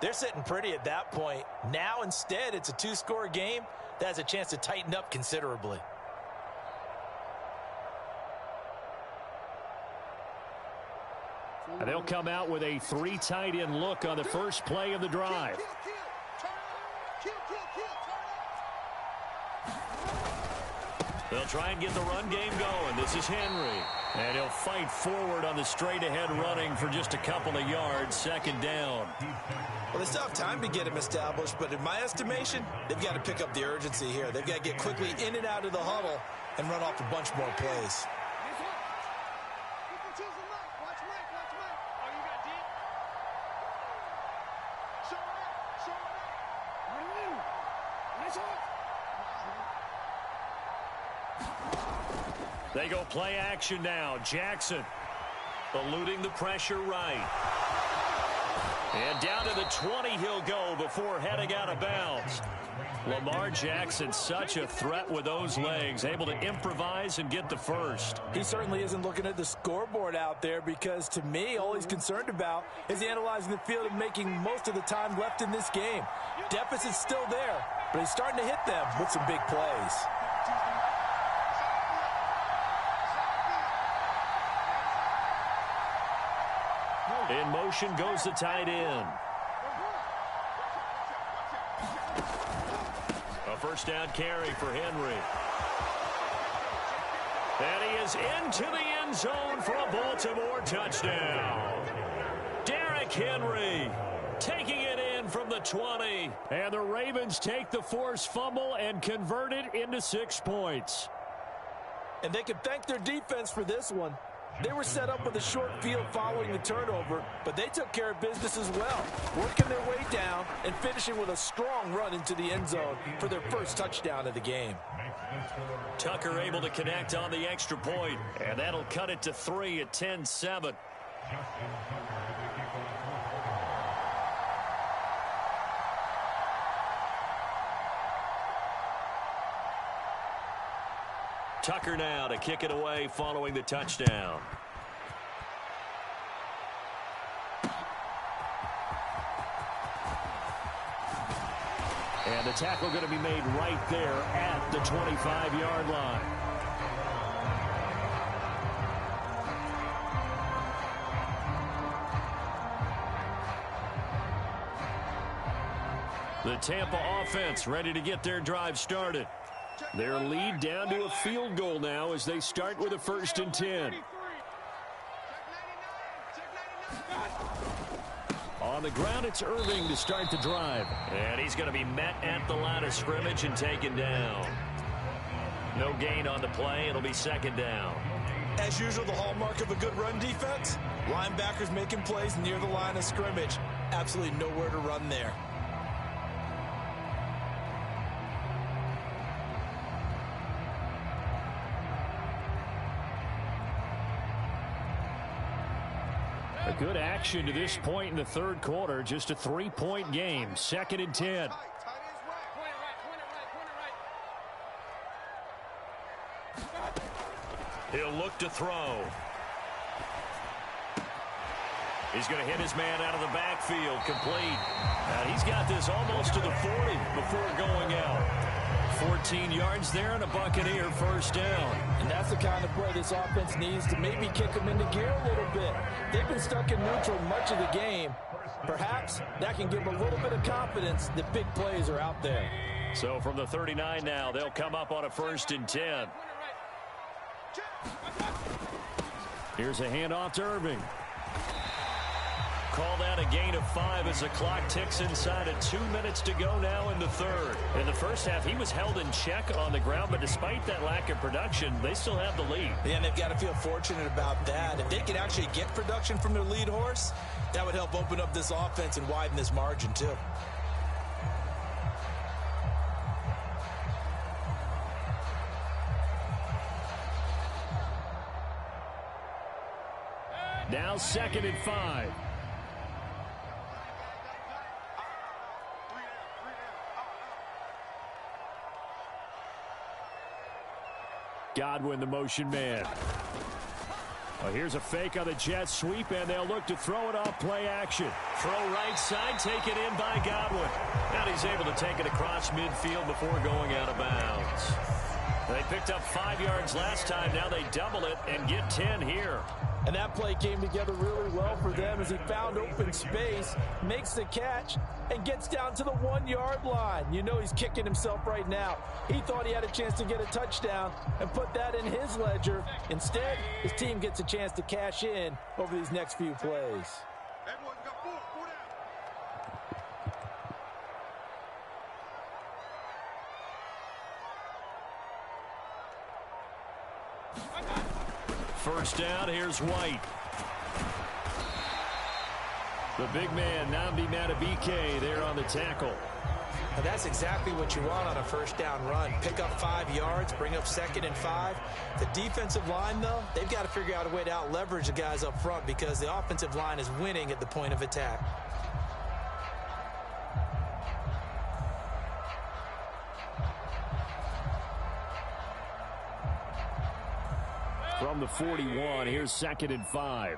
they're sitting pretty at that point. Now, instead, it's a 2-score game that has a chance to tighten up considerably. And they'll come out with a 3 tight end look on the first play of the drive. They'll try and get the run game going. This is Henry. And he'll fight forward on the straight-ahead running for just a couple of yards. 2nd down. Well, they still have time to get him established, but in my estimation, they've got to pick up the urgency here. They've got to get quickly in and out of the huddle and run off a bunch more plays. They go play action now. Jackson eluding the pressure right. And down to the 20 he'll go before heading out of bounds. Lamar Jackson, such a threat with those legs, able to improvise and get the first. He certainly isn't looking at the scoreboard out there because, to me, all he's concerned about is analyzing the field and making most of the time left in this game. Deficit's still there, but he's starting to hit them with some big plays. In motion goes the tight end. A first down carry for Henry. And he is into the end zone for a Baltimore touchdown. Derrick Henry taking it in from the 20. And the Ravens take the forced fumble and convert it into 6 points. And they can thank their defense for this one. They were set up with a short field following the turnover, but they took care of business as well, working their way down and finishing with a strong run into the end zone for their first touchdown of the game. Tucker able to connect on the extra point, and that'll cut it to 3 at 10-7. Tucker now to kick it away following the touchdown. And the tackle going to be made right there at the 25-yard line. The Tampa offense ready to get their drive started. Their lead down to a field goal now as they start with a 1st and 10. On the ground, it's Irving to start the drive. And he's going to be met at the line of scrimmage and taken down. No gain on the play. It'll be 2nd down. As usual, the hallmark of a good run defense, linebackers making plays near the line of scrimmage. Absolutely nowhere to run there. A good action to this point in the 3rd quarter. Just a 3-point game. 2nd and 10. He'll look to throw. He's going to hit his man out of the backfield. Complete. And he's got this almost to the 40 before going out. 14 yards there and a Buccaneer 1st down. And that's the kind of play this offense needs to maybe kick them into gear a little bit. They've been stuck in neutral much of the game. Perhaps that can give them a little bit of confidence that big plays are out there. So from the 39 now, they'll come up on a 1st and 10. Here's a handoff to Irving. Call that a gain of 5 as the clock ticks inside of 2 minutes to go now in the 3rd. In the first half, he was held in check on the ground, but despite that lack of production, they still have the lead. Yeah, and they've got to feel fortunate about that. If they can actually get production from their lead horse, that would help open up this offense and widen this margin too. Now 2nd and 5. Godwin, the motion man. Well, here's a fake on the jet sweep, and they'll look to throw it off play action. Throw right side, taken in by Godwin. And he's able to take it across midfield before going out of bounds. They picked up 5 yards last time. Now they double it and get 10 here. And that play came together really well for them as he found open space, makes the catch, and gets down to the 1-yard line. You know he's kicking himself right now. He thought he had a chance to get a touchdown and put that in his ledger. Instead, his team gets a chance to cash in over these next few plays. First down, here's White. The big man, Nnamdi Madubuike, there on the tackle. Now that's exactly what you want on a first down run. Pick up 5 yards, bring up 2nd and 5. The defensive line, though, they've got to figure out a way to out-leverage the guys up front because the offensive line is winning at the point of attack. From the 41, here's 2nd and 5.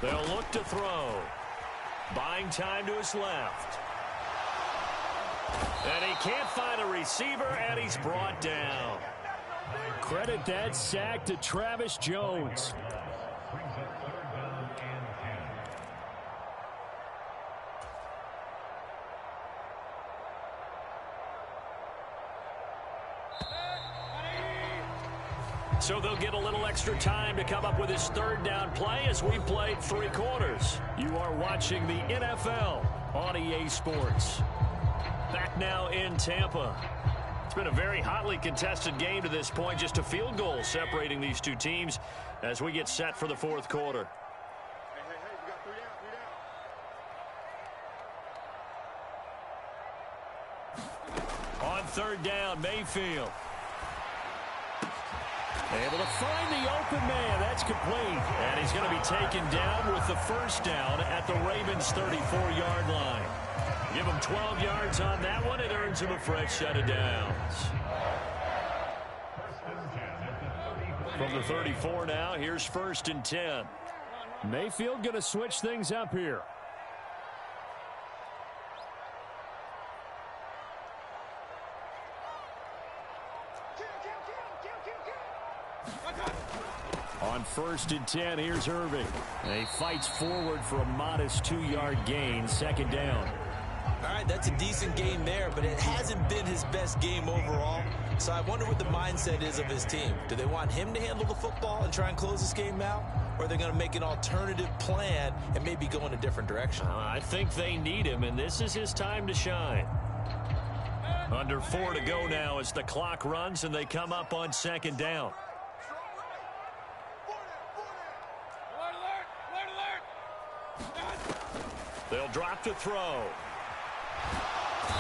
They'll look to throw. Buying time to his left. And he can't find a receiver, and he's brought down. Credit that sack to Travis Jones. So they'll get a little extra time to come up with his 3rd down play as we played 3 quarters. You are watching the NFL on EA Sports. Back now in Tampa. It's been a very hotly contested game to this point. Just a field goal separating these two teams as we get set for the 4th quarter. On 3rd down, Mayfield. Able to find the open man. That's complete. And he's going to be taken down with the 1st down at the Ravens' 34-yard line. Give him 12 yards on that one. It earns him a fresh set of downs. From the 34 now, here's 1st and 10. Mayfield going to switch things up here. On 1st and 10, here's Irving. And he fights forward for a modest 2-yard gain, 2nd down. All right, that's a decent game there, but it hasn't been his best game overall. So I wonder what the mindset is of his team. Do they want him to handle the football and try and close this game out? Or are they going to make an alternative plan and maybe go in a different direction? I think they need him, and this is his time to shine. Under 4 to go now as the clock runs, and they come up on 2nd down. They'll drop to throw.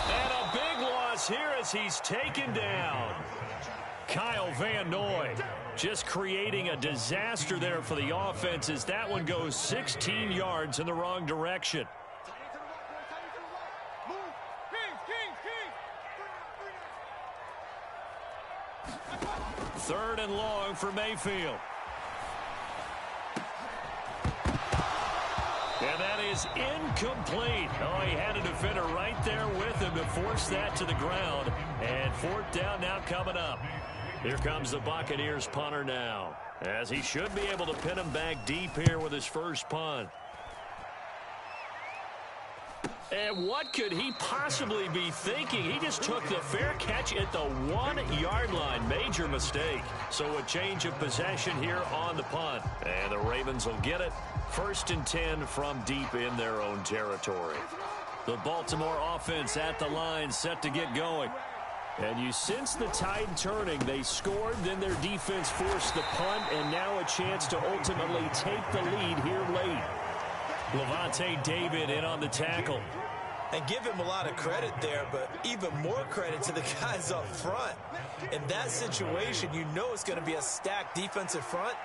And a big loss here as he's taken down. Kyle Van Noy just creating a disaster there for the offense as that one goes 16 yards in the wrong direction. Third and long for Mayfield. And that is incomplete. Oh, he had a defender right there with him to force that to the ground. And 4th down now coming up. Here comes the Buccaneers punter now, as he should be able to pin him back deep here with his first punt. And what could he possibly be thinking? He just took the fair catch at the 1-yard line. Major mistake. So a change of possession here on the punt. And the Ravens will get it. 1st and 10 from deep in their own territory. The Baltimore offense at the line, set to get going. And you sense the tide turning. They scored, then their defense forced the punt, and now a chance to ultimately take the lead here late. Levante David in on the tackle. And give him a lot of credit there, but even more credit to the guys up front. In that situation, you know it's going to be a stacked defensive front.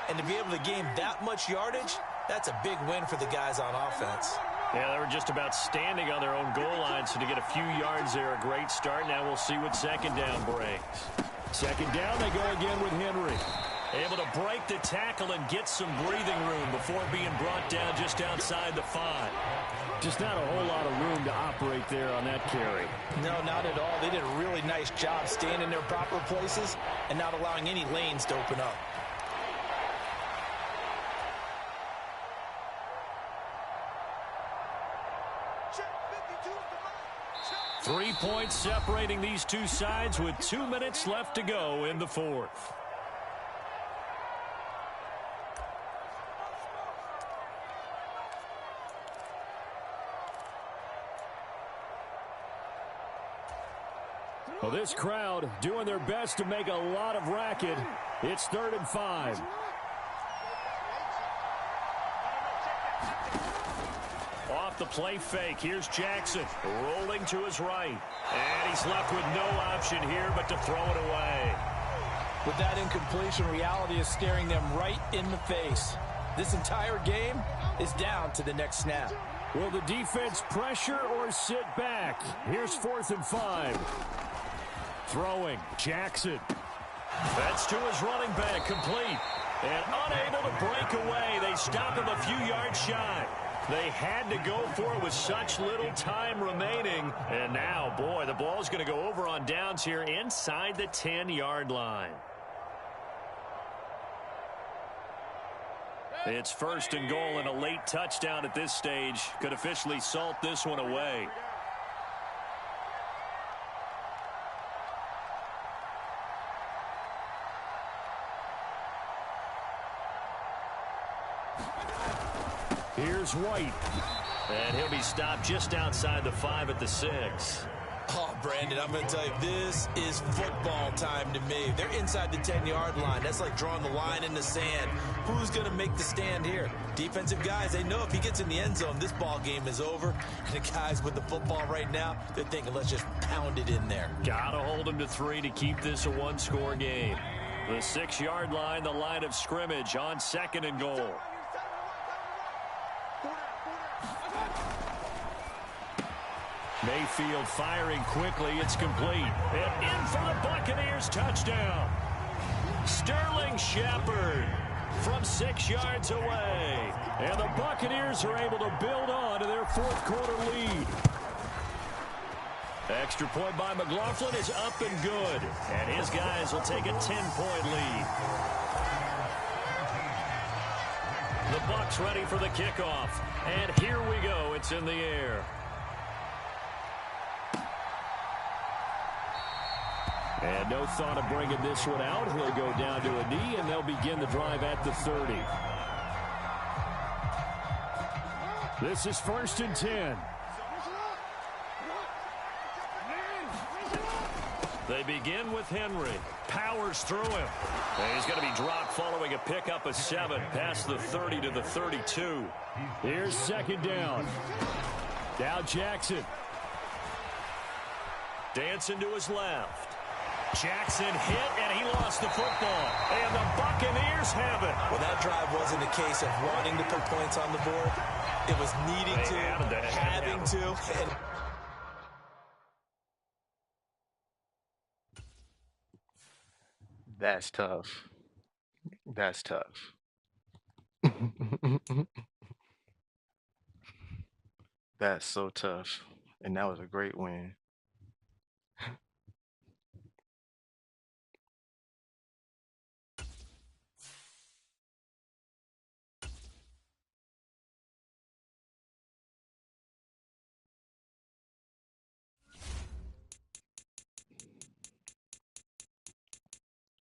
And to be able to gain that much yardage, that's a big win for the guys on offense. Yeah, they were just about standing on their own goal line, so to get a few yards there, a great start. Now we'll see what 2nd down brings. 2nd down, they go again with Henry. Able to break the tackle and get some breathing room before being brought down just outside the 5. Just not a whole lot of room to operate there on that carry. No, not at all. They did a really nice job staying in their proper places and not allowing any lanes to open up. Three points separating these two sides with 2 minutes left to go in the 4th. Well, this crowd doing their best to make a lot of racket. It's 3rd and 5. Off the play fake. Here's Jackson rolling to his right. And he's left with no option here but to throw it away. With that incompletion, reality is staring them right in the face. This entire game is down to the next snap. Will the defense pressure or sit back? Here's 4th and 5. Throwing, Jackson. That's to his running back, complete. And unable to break away. They stop him a few yards shy. They had to go for it with such little time remaining. And now, boy, the ball's going to go over on downs here inside the 10-yard line. It's 1st and goal, and a late touchdown at this stage could officially salt this one away. Here's White. And he'll be stopped just outside the 5 at the 6. Oh, Brandon, I'm going to tell you, this is football time to me. They're inside the 10-yard line. That's like drawing the line in the sand. Who's going to make the stand here? Defensive guys, they know if he gets in the end zone, this ball game is over. And the guys with the football right now, they're thinking, let's just pound it in there. Got to hold him to 3 to keep this a one-score game. The 6-yard line, the line of scrimmage on 2nd and goal. Mayfield firing quickly. It's complete. And in for the Buccaneers touchdown. Sterling Shepard from 6 yards away. And the Buccaneers are able to build on to their fourth quarter lead. Extra point by McLaughlin is up and good. And his guys will take a 10-point lead. The Bucs ready for the kickoff. And here we go. It's in the air. And no thought of bringing this one out. He'll go down to a knee, and they'll begin the drive at the 30. This is 1st and 10. They begin with Henry. Powers through him. And he's going to be dropped following a pickup of 7 past the 30 to the 32. Here's 2nd down. Now Jackson. Dancing to his left. Jackson hit, and he lost the football. And the Buccaneers have it. Well, that drive wasn't a case of wanting to put points on the board. It was needing to, having to. And That's tough. That's tough. That's so tough. And that was a great win.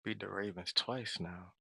Beat the Ravens twice now.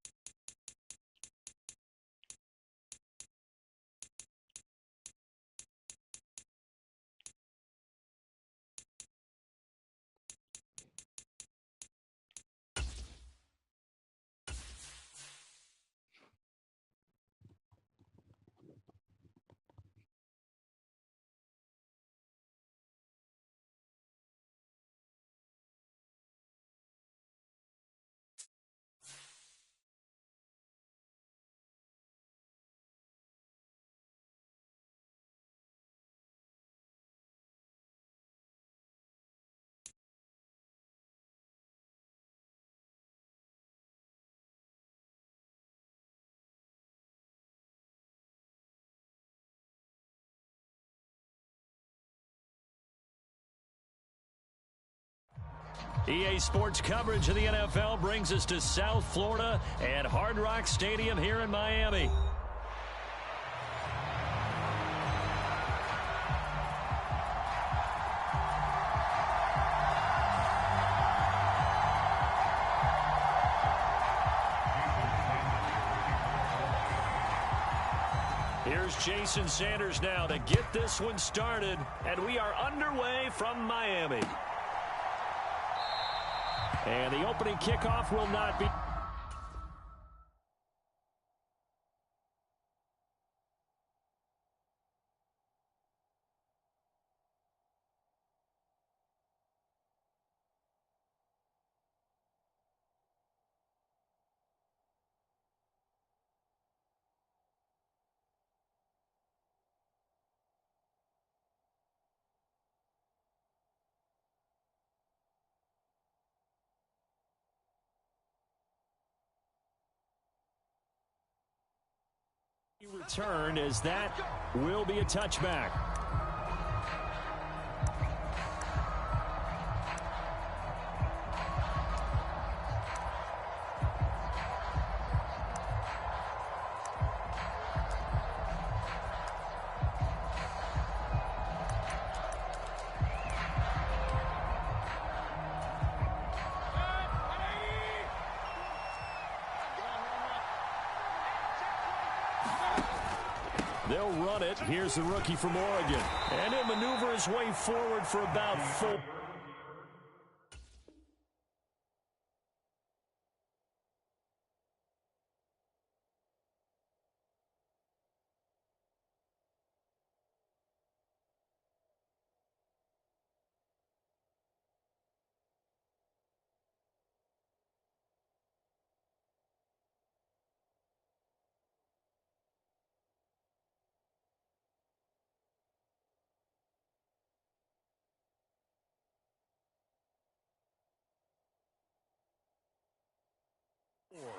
EA Sports coverage of the NFL brings us to South Florida and Hard Rock Stadium here in Miami. Here's Jason Sanders now to get this one started, and we are underway from Miami. And the opening kickoff will not be. Return as that will be a touchback. They'll run it. Here's the rookie from Oregon. And he'll maneuver his way forward for about 4.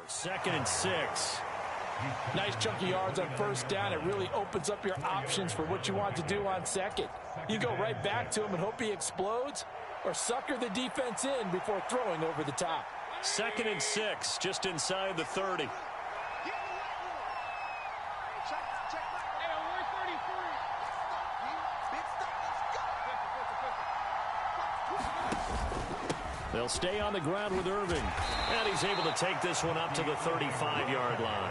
Second and 6. Nice chunky yards on first down. It really opens up your options for what you want to do on second. You go right back to him and hope he explodes, or sucker the defense in before throwing over the top. 2nd and 6, just inside the 30. They'll stay on the ground with Irving. And he's able to take this one up to the 35-yard line.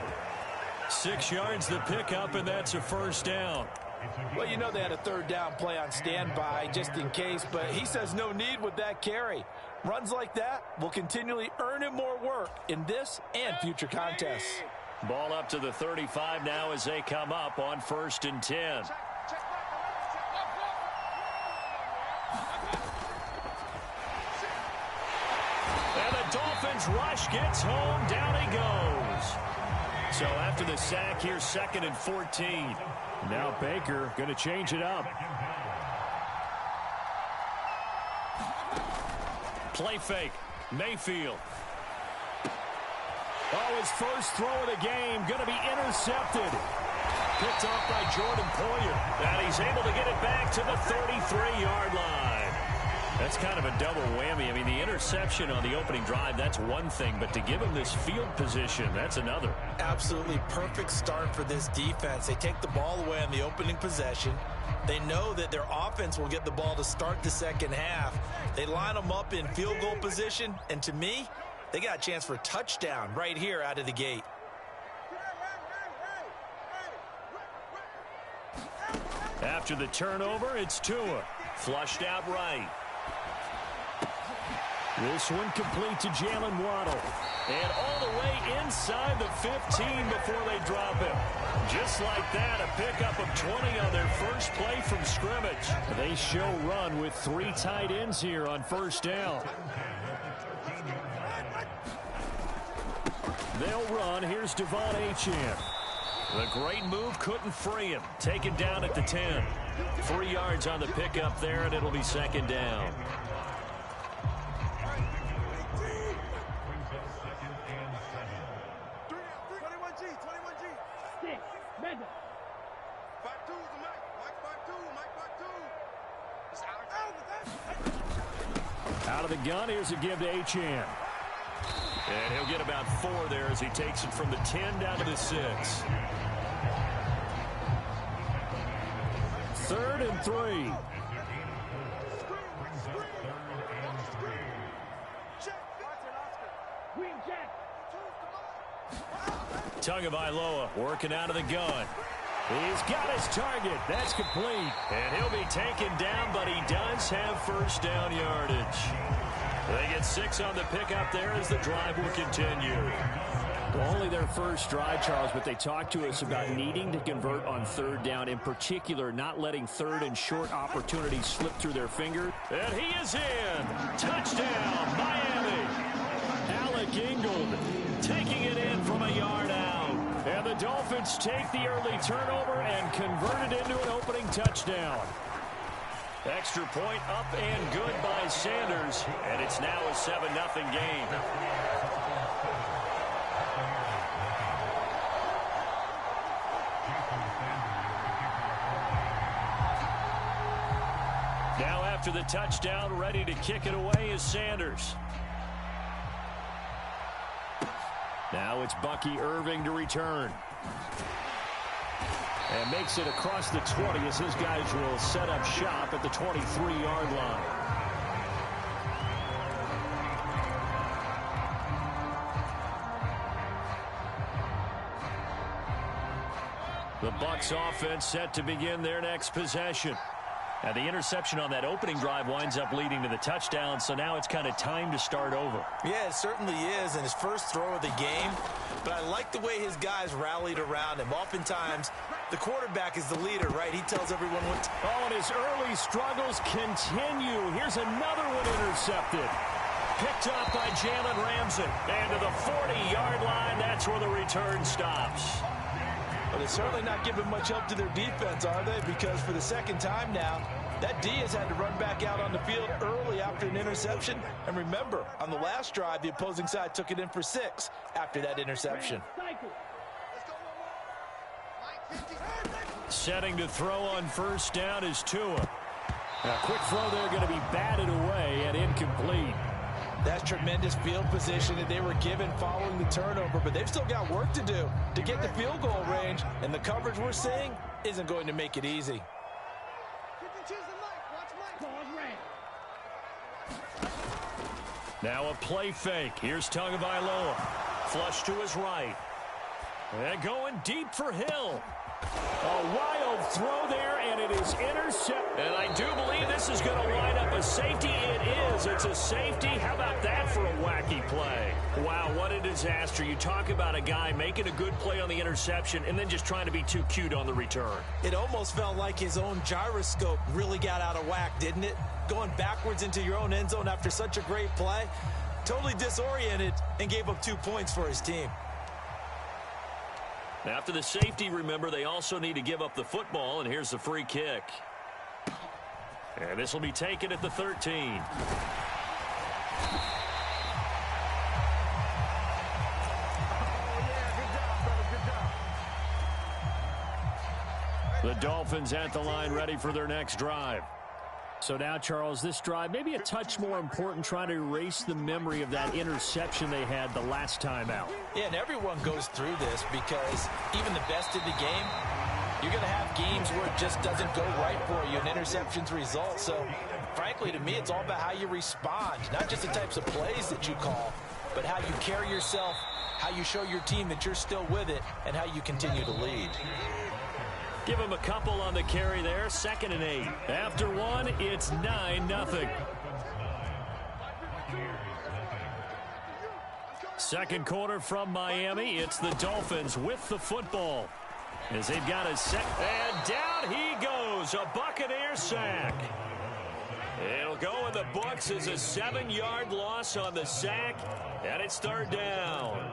6 yards the pickup, and that's a first down. Well, you know they had a 3rd down play on standby just in case, but he says no need with that carry. Runs like that will continually earn him more work in this and future contests. Ball up to the 35 now as they come up on 1st and 10. And the Dolphins rush gets home. Down he goes. So after the sack, here's 2nd and 14. Now Baker going to change it up. Play fake. Mayfield. Oh, his first throw of the game going to be intercepted. Picked off by Jordan Poyer. And he's able to get it back to the 33-yard line. That's kind of a double whammy. I mean, the interception on the opening drive, that's one thing. But to give him this field position, that's another. Absolutely perfect start for this defense. They take the ball away on the opening possession. They know that their offense will get the ball to start the second half. They line them up in field goal position. And to me, they got a chance for a touchdown right here out of the gate. After the turnover, it's Tua. Flushed out right. This one complete to Jalen Waddle. And all the way inside the 15 before they drop him. Just like that, a pickup of 20 on their first play from scrimmage. They show run with 3 tight ends here on 1st down. They'll run. Here's Devon Achane. The great move couldn't free him. Taken down at the 10. 3 yards on the pickup there, and it'll be 2nd down. Out of the gun, here's a give to Achane. And he'll get about 4 there as he takes it from the 10 down to the 6. 3rd and 3. Tagovailoa working out of the gun. He's got his target. That's complete. And he'll be taken down, but he does have first down yardage. They get 6 on the pickup there as the drive will continue. Well, only their first drive, Charles, but they talked to us about needing to convert on 3rd down, in particular not letting 3rd and short opportunities slip through their fingers. And he is in. Touchdown, Miami. Alec Ingold taking it in from a yard out. And the Dolphins take the early turnover and convert it into an opening touchdown. Extra point up and good by Sanders. And it's now a 7-0 game. Now after the touchdown, ready to kick it away is Sanders. Now it's Bucky Irving to return. And makes it across the 20 as his guys will set up shop at the 23-yard line. The Bucs offense set to begin their next possession. Now the interception on that opening drive winds up leading to the touchdown, so now it's kind of time to start over. Yeah, it certainly is, and his first throw of the game. But I like the way his guys rallied around him. Oftentimes, the quarterback is the leader, right? He tells everyone what to... Oh, and his early struggles continue. Here's another one intercepted. Picked up by Jalen Ramsey. And to the 40-yard line, that's where the return stops. But they're certainly not giving much help to their defense, are they? Because for the second time now, that D has had to run back out on the field early after an interception. And remember, on the last drive, the opposing side took it in for 6 after that interception. Setting to throw on first down is Tua. A quick throw there going to be batted away and incomplete. That's tremendous field position that they were given following the turnover, but they've still got work to do to get the field goal range, and the coverage we're seeing isn't going to make it easy. Now a play fake. Here's Tagovailoa. Flush to his right. And going deep for Hill. A wild throw there, and it is intercepted. And I do believe this is going to line up a safety. It is. It's a safety. How about that for a wacky play? Wow, what a disaster. You talk about a guy making a good play on the interception and then just trying to be too cute on the return. It almost felt like his own gyroscope really got out of whack, didn't it? Going backwards into your own end zone after such a great play. Totally disoriented and gave up 2 points for his team. After the safety, remember, they also need to give up the football, and here's the free kick. And this will be taken at the 13. The Dolphins at the line ready for their next drive. So now, Charles, this drive maybe a touch more important, trying to erase the memory of that interception they had the last time out. Yeah, and everyone goes through this because even the best in the game, you're going to have games where it just doesn't go right for you, and interceptions result. So, frankly, to me, it's all about how you respond, not just the types of plays that you call, but how you carry yourself, how you show your team that you're still with it, and how you continue to lead. Give him a couple on the carry there. 2nd and 8. After one, it's 9-0. Second quarter from Miami. It's the Dolphins with the football. As they've got a set. And down he goes. A Buccaneer sack. It'll go in the books as a 7-yard loss on the sack. And it's 3rd down.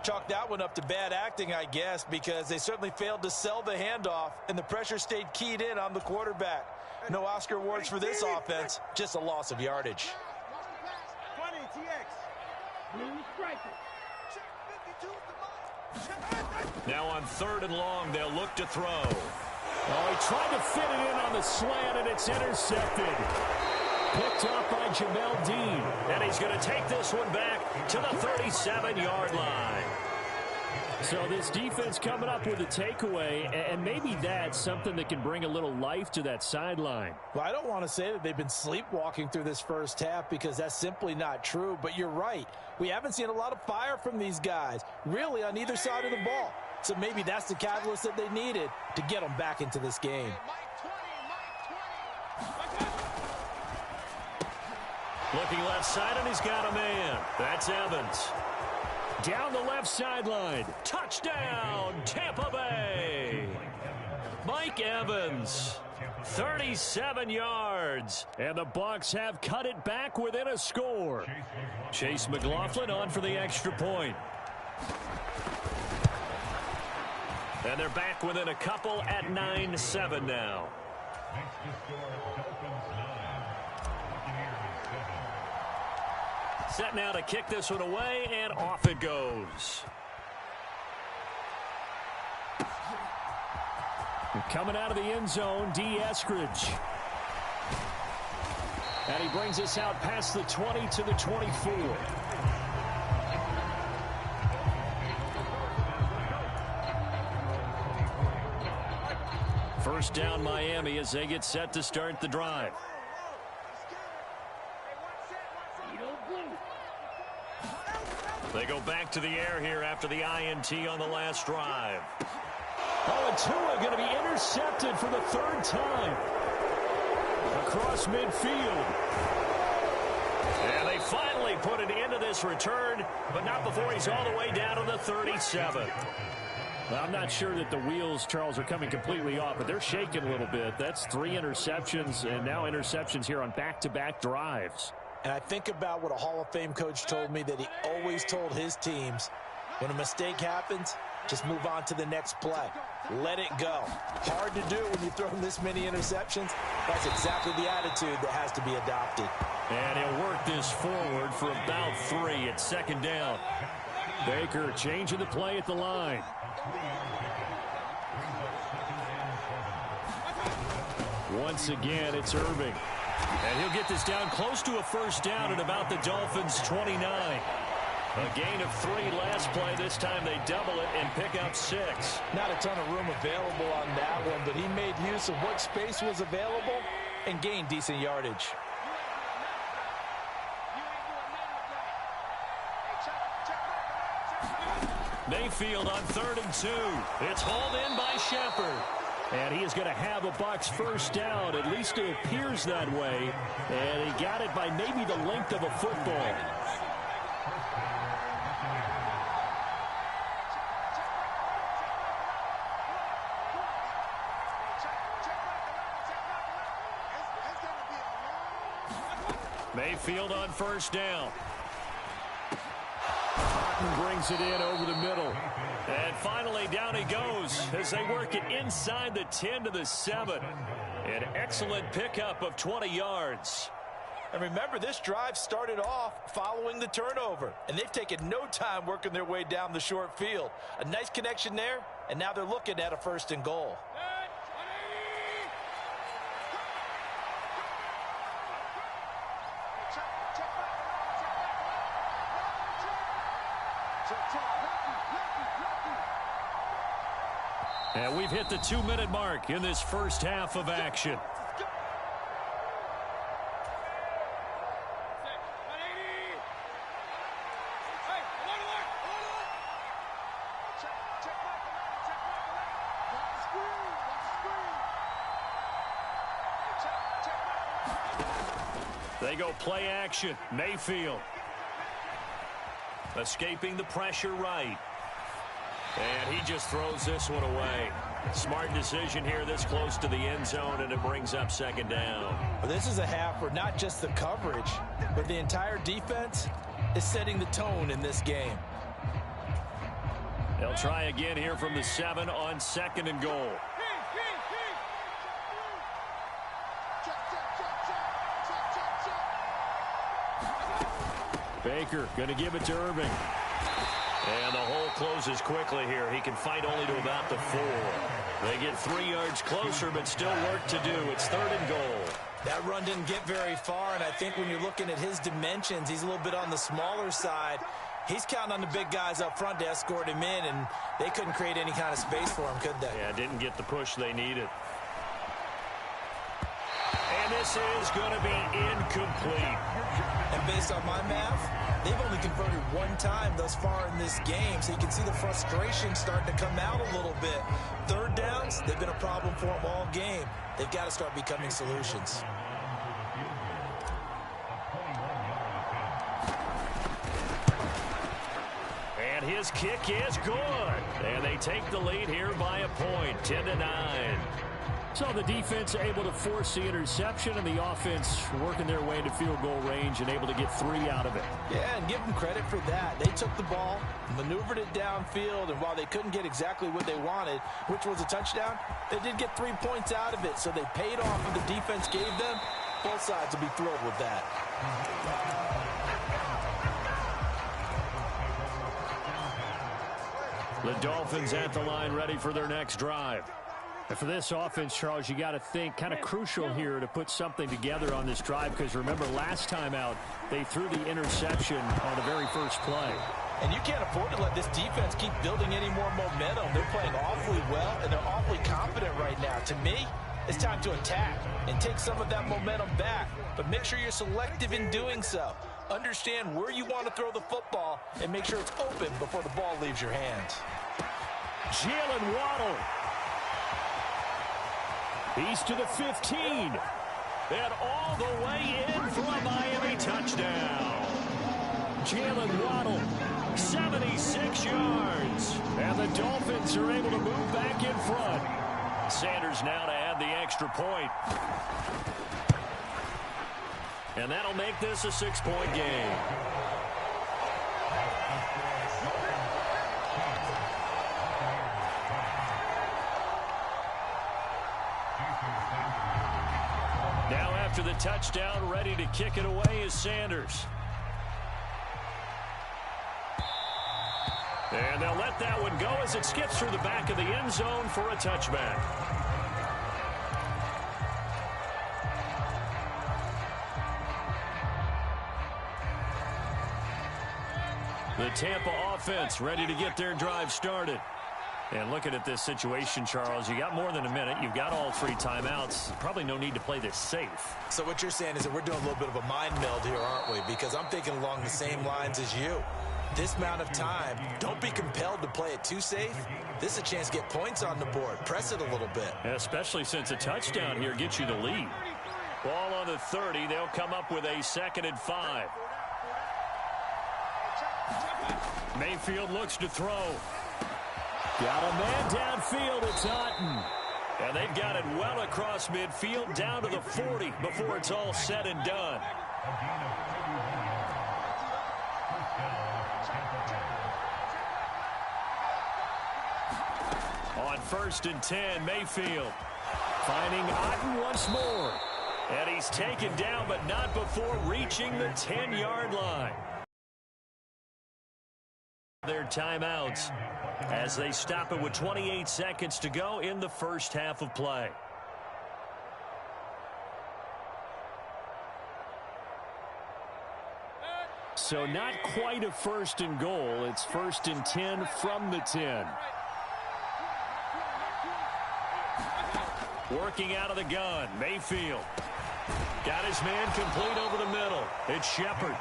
Chalk that one up to bad acting, I guess, because they certainly failed to sell the handoff, and the pressure stayed keyed in on the quarterback. No Oscar awards for this offense, just a loss of yardage. Now on 3rd and long, they'll look to throw. Oh, he tried to fit it in on the slant, and it's intercepted. Picked up by Jamel Dean. And he's going to take this one back to the 37-yard line. So this defense coming up with a takeaway, and maybe that's something that can bring a little life to that sideline. Well, I don't want to say that they've been sleepwalking through this first half because that's simply not true, but you're right. We haven't seen a lot of fire from these guys, really on either side of the ball. So maybe that's the catalyst that they needed to get them back into this game. Looking left side, and he's got a man. That's Evans. Down the left sideline. Touchdown, Tampa Bay. Mike Evans, 37 yards. And the Bucs have cut it back within a score. Chase McLaughlin on for the extra point. And they're back within a couple at 9-7 now. Set now to kick this one away, and off it goes. Coming out of the end zone, D. Eskridge. And he brings us out past the 20 to the 24. First down Miami as they get set to start the drive. They go back to the air here after the INT on the last drive. Oh, and Tua going to be intercepted for the 3rd time. Across midfield. And they finally put an end to this return, but not before he's all the way down to the 37. Well, I'm not sure that the wheels, Charles, are coming completely off, but they're shaking a little bit. That's 3 interceptions, and now interceptions here on back-to-back drives. And I think about what a Hall of Fame coach told me that he always told his teams, when a mistake happens, just move on to the next play. Let it go. Hard to do when you throw this many interceptions. That's exactly the attitude that has to be adopted. And he'll work this forward for about 3 at 2nd down. Baker changing the play at the line. Once again, it's Irving. And he'll get this down close to a first down at about the Dolphins' 29. A gain of 3 last play. This time they double it and pick up 6. Not a ton of room available on that one, but he made use of what space was available and gained decent yardage. Mayfield on 3rd and 2. It's hauled in by Shepard. And he is going to have a Bucs first down. At least it appears that way. And he got it by maybe the length of a football. Mayfield on first down. Brings it in over the middle. And finally down he goes as they work it inside the 10 to the 7. An excellent pickup of 20 yards. And remember, this drive started off following the turnover. And they've taken no time working their way down the short field. A nice connection there, and now they're looking at a 1st and goal. And we've hit the 2-minute mark in this first half of action. They go play action. Mayfield. Escaping the pressure right. And he just throws this one away. Smart decision here this close to the end zone, and it brings up 2nd down. Well, this is a half where not just the coverage, but the entire defense is setting the tone in this game. They'll try again here from the 7 on 2nd and goal. Baker going to give it to Irving. And the hole closes quickly here. He can fight only to about the 4. They get 3 yards closer, but still work to do. It's 3rd and goal. That run didn't get very far, and I think when you're looking at his dimensions, he's a little bit on the smaller side. He's counting on the big guys up front to escort him in, and they couldn't create any kind of space for him, could they? Yeah, didn't get the push they needed. And this is going to be incomplete. And based on my math, they've only converted 1 time thus far in this game, so you can see the frustration starting to come out a little bit. 3rd downs, they've been a problem for them all game. They've got to start becoming solutions. And his kick is good. And they take the lead here by a point, 10-9. So the defense able to force the interception, and the offense working their way into field goal range and able to get 3 out of it. Yeah, and give them credit for that. They took the ball, maneuvered it downfield, and while they couldn't get exactly what they wanted, which was a touchdown, they did get 3 points out of it, so they paid off what the defense gave them. Both sides will be thrilled with that. The Dolphins at the line ready for their next drive. And for this offense, Charles, you got to think kind of crucial here to put something together on this drive, because remember last time out they threw the interception on the very first play. And you can't afford to let this defense keep building any more momentum. They're playing awfully well, and they're awfully confident right now. To me, it's time to attack and take some of that momentum back, but make sure you're selective in doing so. Understand where you want to throw the football and make sure it's open before the ball leaves your hands. Jalen Waddle. He's to the 15. And all the way in for a Miami touchdown. Jalen Waddle, 76 yards. And the Dolphins are able to move back in front. Sanders now to add the extra point. And that'll make this a 6-point game. Now after the touchdown, ready to kick it away is Sanders. And they'll let that one go as it skips through the back of the end zone for a touchback. The Tampa offense ready to get their drive started. And looking at this situation, Charles, you got more than a minute. You've got all 3 timeouts. Probably no need to play this safe. So what you're saying is that we're doing a little bit of a mind meld here, aren't we? Because I'm thinking along the same lines as you. This amount of time, don't be compelled to play it too safe. This is a chance to get points on the board. Press it a little bit. Especially since a touchdown here gets you the lead. Ball on the 30. They'll come up with a 2nd and 5. Mayfield looks to throw. Got a man downfield. It's Otten. And they've got it well across midfield down to the 40 before it's all said and done. On 1st and 10, Mayfield finding Otten once more. And he's taken down, but not before reaching the 10-yard line. Their timeouts as they stop it with 28 seconds to go in the first half of play. So not quite a 1st and goal. It's 1st and 10 from the 10. Working out of the gun, Mayfield. Got his man complete over the middle. It's Shepard.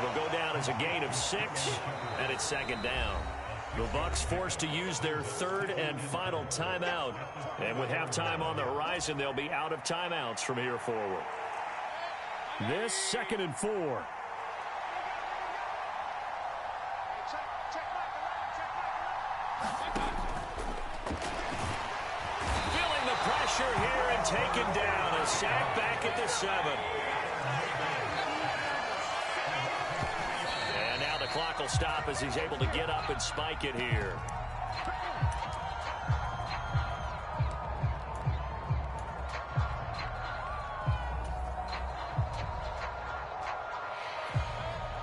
Will go down as a gain of 6, and it's 2nd down. The Bucs forced to use their 3rd and final timeout. And with halftime on the horizon, they'll be out of timeouts from here forward. This 2nd and 4. Feeling the pressure here and taken down. A sack back at the 7. The clock will stop as he's able to get up and spike it here.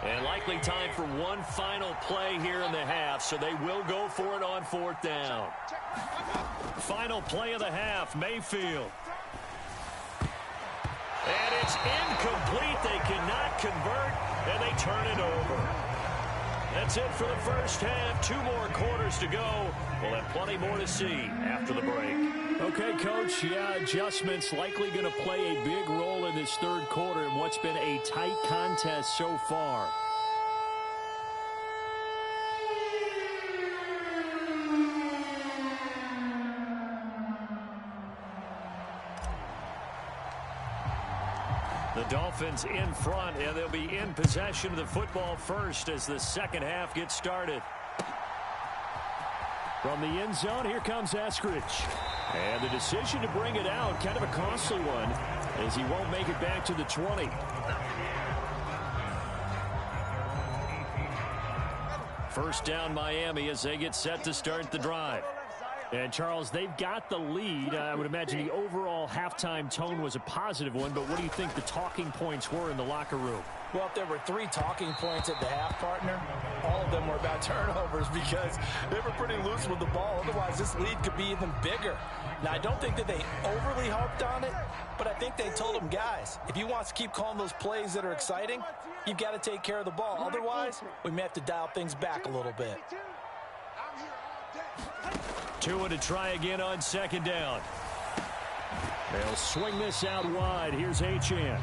And likely time for one final play here in the half, so they will go for it on 4th down. Final play of the half, Mayfield. And it's incomplete. They cannot convert, and they turn it over. That's it for the first half. 2 more quarters to go. We'll have plenty more to see after the break. Okay, Coach, yeah, adjustments likely going to play a big role in this 3rd quarter in what's been a tight contest so far. The Dolphins in front, and they'll be in possession of the football first as the 2nd half gets started. From the end zone, here comes Eskridge. And the decision to bring it out, kind of a costly one, as he won't make it back to the 20. First down, Miami, as they get set to start the drive. And, Charles, they've got the lead. I would imagine the overall halftime tone was a positive one, but what do you think the talking points were in the locker room? Well, if there were 3 talking points at the half, partner, all of them were about turnovers because they were pretty loose with the ball. Otherwise, this lead could be even bigger. Now, I don't think that they overly harped on it, but I think they told them, guys, if you want to keep calling those plays that are exciting, you've got to take care of the ball. Otherwise, we may have to dial things back a little bit. Tua to try again on 2nd down. They'll swing this out wide. Here's Achane.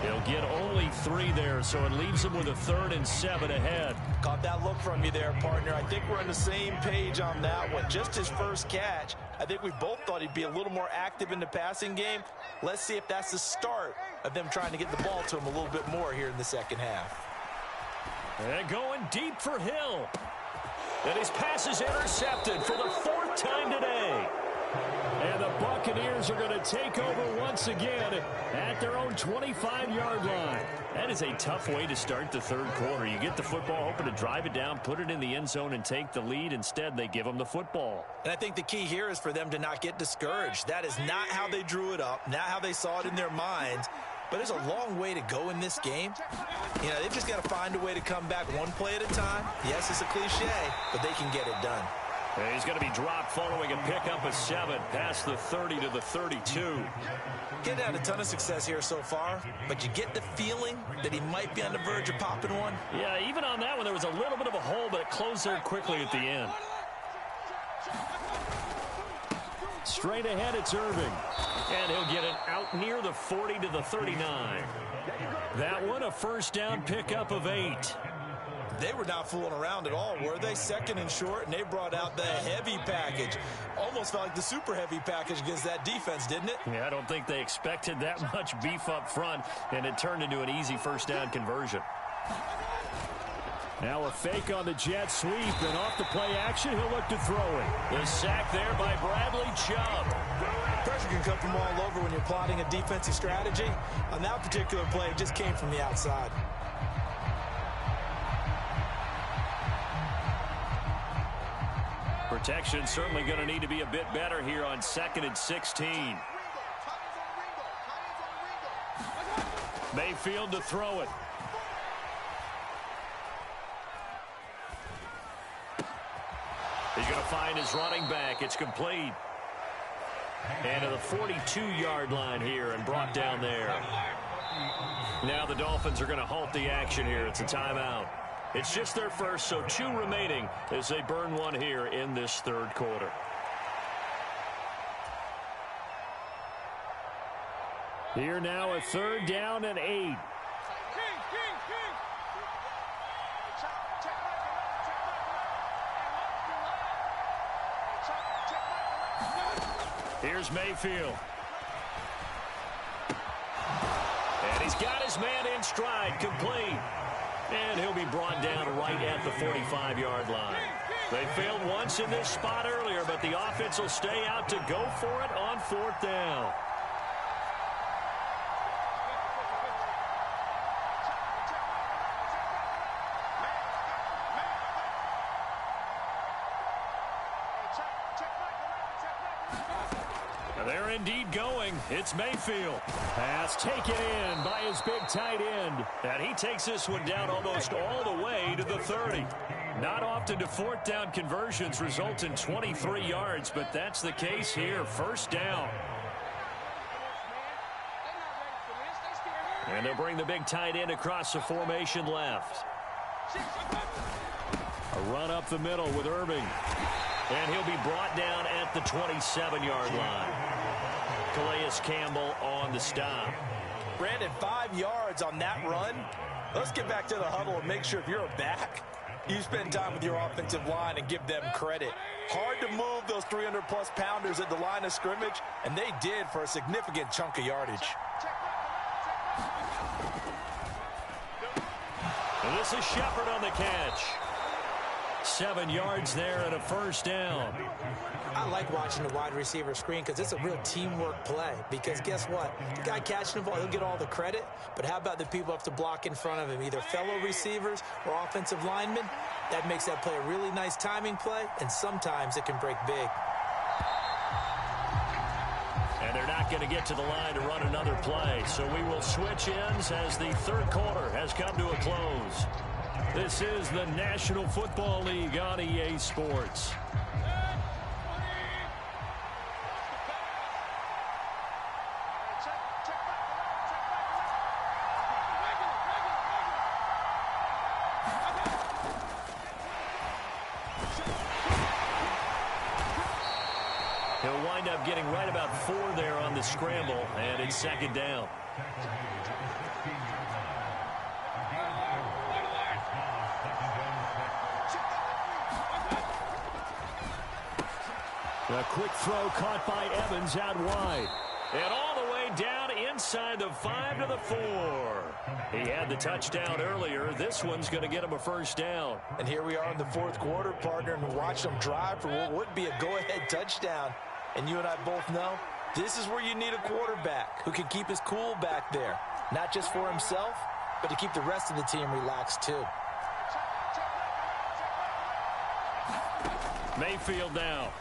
He'll get only 3 there, so it leaves him with a 3rd and 7 ahead. Caught that look from you there, partner. I think we're on the same page on that one. Just his first catch. I think we both thought he'd be a little more active in the passing game. Let's see if that's the start of them trying to get the ball to him a little bit more here in the 2nd half. And going deep for Hill. And his pass is intercepted for the 4th time today. And the Buccaneers are going to take over once again at their own 25-yard line. That is a tough way to start the 3rd quarter. You get the football, hoping to drive it down, put it in the end zone, and take the lead. Instead, they give them the football. And I think the key here is for them to not get discouraged. That is not how they drew it up, not how they saw it in their minds. but there's a long way to go in this game. You know, they've just got to find a way to come back one play at a time. Yes, it's a cliche, but they can get it done. He's going to be dropped following a pickup of 7 past the 30 to the 32. Getting had a ton of success here so far, but you get the feeling that he might be on the verge of popping one. Yeah, even on that one, there was a little bit of a hole, but it closed there quickly at the end. Straight ahead, it's Irving. And he'll get it out near the 40 to the 39. That one, a first down pickup of 8. They were not fooling around at all, were they? Second and short, and they brought out the heavy package. Almost felt like the super heavy package against that defense, didn't it? Yeah, I don't think they expected that much beef up front, and it turned into an easy first down conversion. Now a fake on the jet sweep, and off the play action, he'll look to throw it. The sack there by Bradley Chubb. Pressure can come from all over when you're plotting a defensive strategy. On that particular play, it just came from the outside. Protection certainly going to need to be a bit better here on 2nd and 16. Mayfield to throw it. He's going to find his running back. It's complete. And to the 42-yard line here and brought down there. Now the Dolphins are going to halt the action here. It's a timeout. It's just their first, so 2 remaining as they burn one here in this third quarter. Here now a 3rd down and 8. Here's Mayfield. And he's got his man in stride, complete. And he'll be brought down right at the 45-yard line. They failed once in this spot earlier, but the offense will stay out to go for it on 4th down. They're indeed going. It's Mayfield. Pass taken in by his big tight end. And he takes this one down almost all the way to the 30. Not often do 4th down conversions result in 23 yards, but that's the case here. First down. And they'll bring the big tight end across the formation left. A run up the middle with Irving. And he'll be brought down at the 27-yard line. Calais Campbell on the stop. Brandon, 5 yards on that run. Let's get back to the huddle and make sure if you're a back, you spend time with your offensive line and give them credit. Hard to move those 300-plus pounders at the line of scrimmage, and they did for a significant chunk of yardage. And this is Shepard on the catch. 7 yards there and a first down. I like watching the wide receiver screen because it's a real teamwork play. Because guess what? The guy catching the ball, he'll get all the credit. But how about the people up to block in front of him, either fellow receivers or offensive linemen? That makes that play a really nice timing play, and sometimes it can break big. And they're not going to get to the line to run another play. So we will switch ends as the third quarter has come to a close. This is the National Football League on EA Sports. He'll wind up getting right about 4 there on the scramble, and it's second down. A quick throw caught by Evans out wide. And all the way down inside the 5 to the 4. He had the touchdown earlier. This one's going to get him a first down. And here we are in the fourth quarter, partner, and watch them drive for what would be a go-ahead touchdown. And you and I both know this is where you need a quarterback who can keep his cool back there. Not just for himself, but to keep the rest of the team relaxed too. Mayfield now.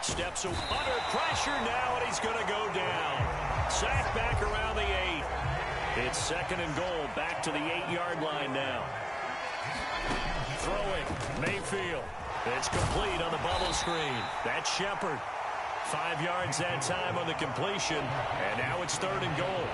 Steps under pressure now, and he's going to go down. Sack back around the 8. It's second and goal, back to the 8-yard line now. Throwing, Mayfield. It's complete on the bubble screen. That's Shepard. 5 yards that time on the completion, and now it's third and goal.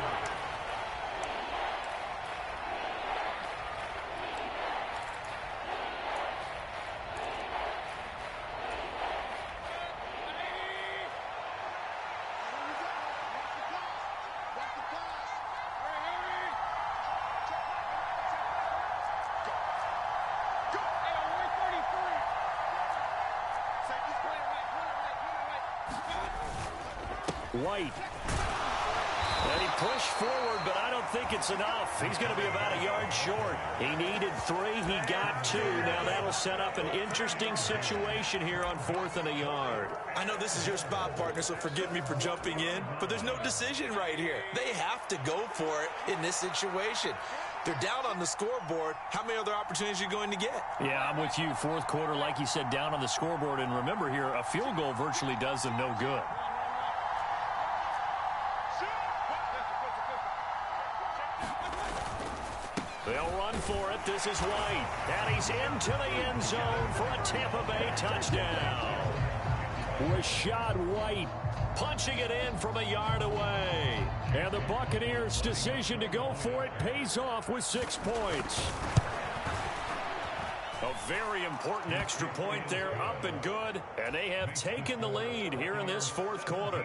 White. And he pushed forward, but I don't think it's enough. He's going to be about a yard short. He needed 3. He got 2. Now that'll set up an interesting situation here on 4th and a yard. I know this is your spot, partner, so forgive me for jumping in, but there's no decision right here. They have to go for it in this situation. They're down on the scoreboard. How many other opportunities are you going to get? Yeah, I'm with you. Fourth quarter, like you said, down on the scoreboard. And remember here, a field goal virtually does them no good. They'll run for it. This is White. And he's into the end zone for a Tampa Bay touchdown. Rashad White punching it in from a yard away. And the Buccaneers' decision to go for it pays off with 6 points. A very important extra point there, up and good. And they have taken the lead here in this fourth quarter.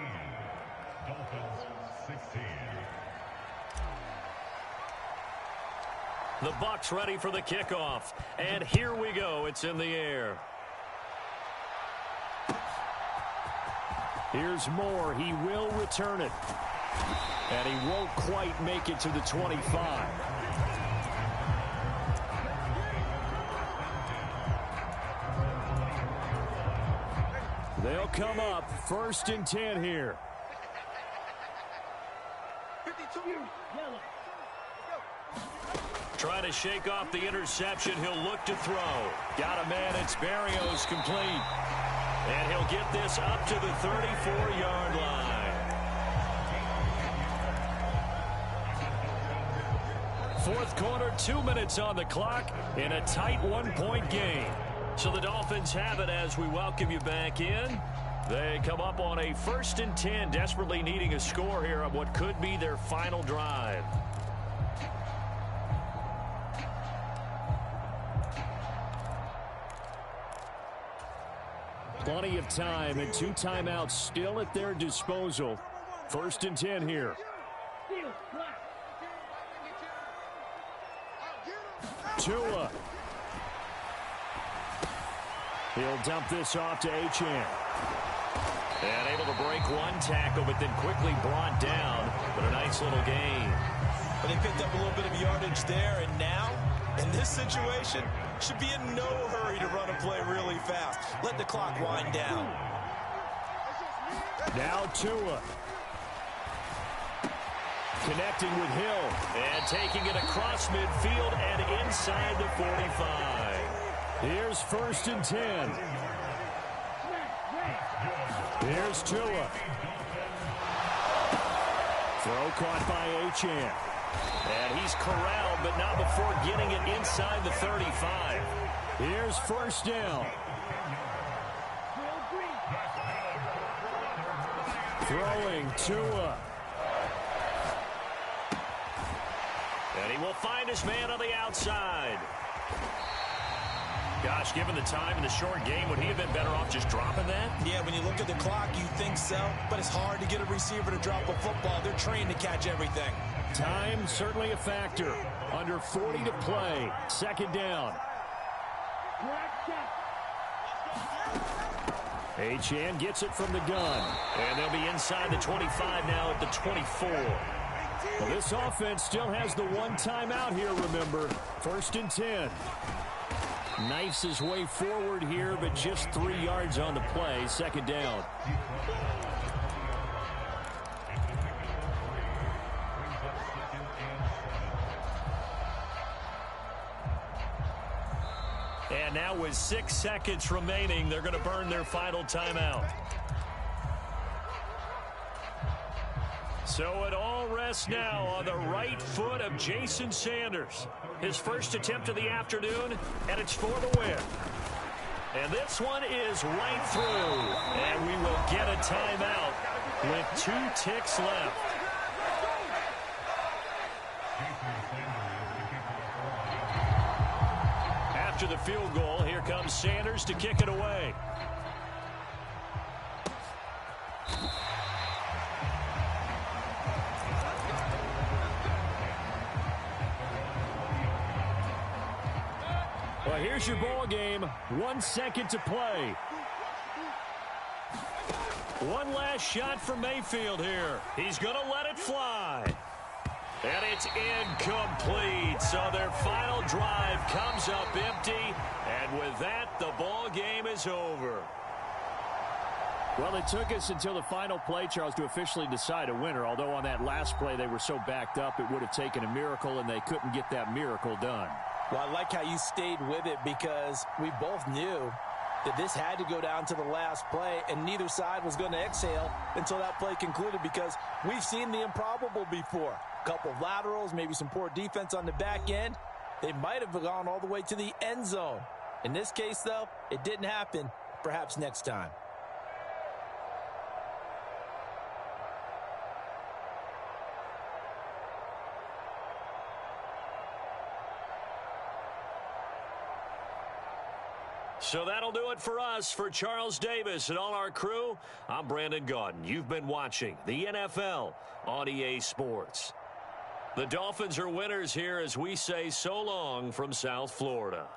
The Bucs ready for the kickoff. And here we go. It's in the air. Here's Moore. He will return it. And he won't quite make it to the 25. They'll come up 1st and 10 here. 52. Yellow. Trying to shake off the interception. He'll look to throw. Got a man. It's Barrios complete. And he'll get this up to the 34-yard line. Fourth quarter, 2 minutes on the clock in a tight 1-point game. So the Dolphins have it as we welcome you back in. They come up on a 1st and 10, desperately needing a score here on what could be their final drive. Plenty of time and 2 timeouts still at their disposal. 1st and 10 here. Tua. He'll dump this off to Achane. And able to break 1 tackle, but then quickly brought down. But a nice little gain. But they picked up a little bit of yardage there, and now, in this situation, should be in no hurry to run a play really fast. Let the clock wind down. Now Tua. Connecting with Hill. And taking it across midfield and inside the 45. Here's 1st and 10. Here's Tua. Throw caught by Achane. And he's corralled, but not before getting it inside the 35. Here's 1st down. Throwing Tua. And he will find his man on the outside. Gosh, given the time in the short game, would he have been better off just dropping that? Yeah, when you look at the clock, you think so. But it's hard to get a receiver to drop a football. They're trained to catch everything. Time certainly a factor. Under 40 to play. 2nd down. Achane gets it from the gun. And they'll be inside the 25 now at the 24. Well, this offense still has the 1 timeout here, remember. 1st and 10. Knifes his way forward here, but just 3 yards on the play. 2nd down. And now with 6 seconds remaining, they're going to burn their final timeout. So it all rests now on the right foot of Jason Sanders. His first attempt of the afternoon, and it's for the win. And this one is right through. And we will get a timeout with 2 ticks left. After the field goal, here comes Sanders to kick it away. Well, here's your ball game. 1 second to play. One last shot for Mayfield here. He's going to let it fly. And it's incomplete. So their final drive comes up empty. And with that, the ball game is over. Well, it took us until the final play, Charles, to officially decide a winner. Although on that last play they were so backed up, it would have taken a miracle, and they couldn't get that miracle done. Well, I like how you stayed with it because we both knew that this had to go down to the last play, and neither side was going to exhale until that play concluded because we've seen the improbable before. A couple of laterals, maybe some poor defense on the back end. They might have gone all the way to the end zone. In this case, though, it didn't happen. Perhaps next time. So that'll do it for us. For Charles Davis and all our crew, I'm Brandon Gaudin. You've been watching the NFL on EA Sports. The Dolphins are winners here as we say so long from South Florida.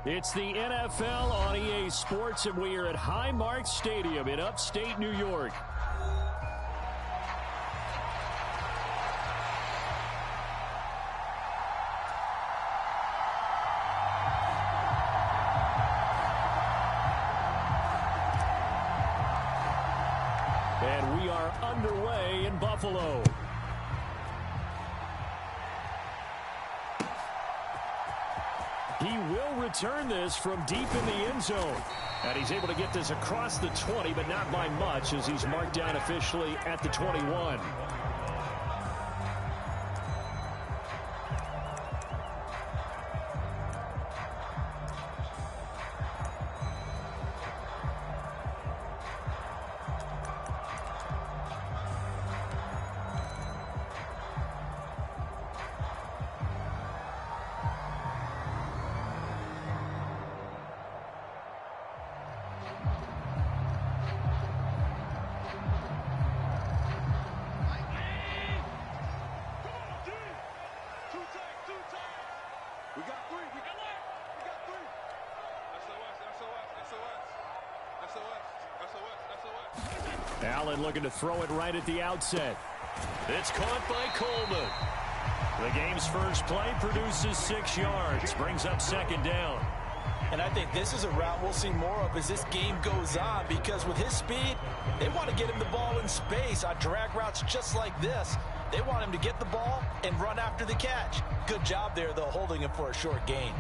It's the NFL on EA Sports, and we are at Highmark Stadium in upstate New York. And we are underway in Buffalo. He will return this from deep in the end zone. And he's able to get this across the 20, but not by much, as he's marked down officially at the 21. Allen looking to throw it right at the outset. It's caught by Coleman. The game's first play produces 6 yards, brings up second down. And I think this is a route we'll see more of as this game goes on, because with his speed, they want to get him the ball in space on drag routes just like this. They want him to get the ball and run after the catch. Good job there, though, holding him for a short gain.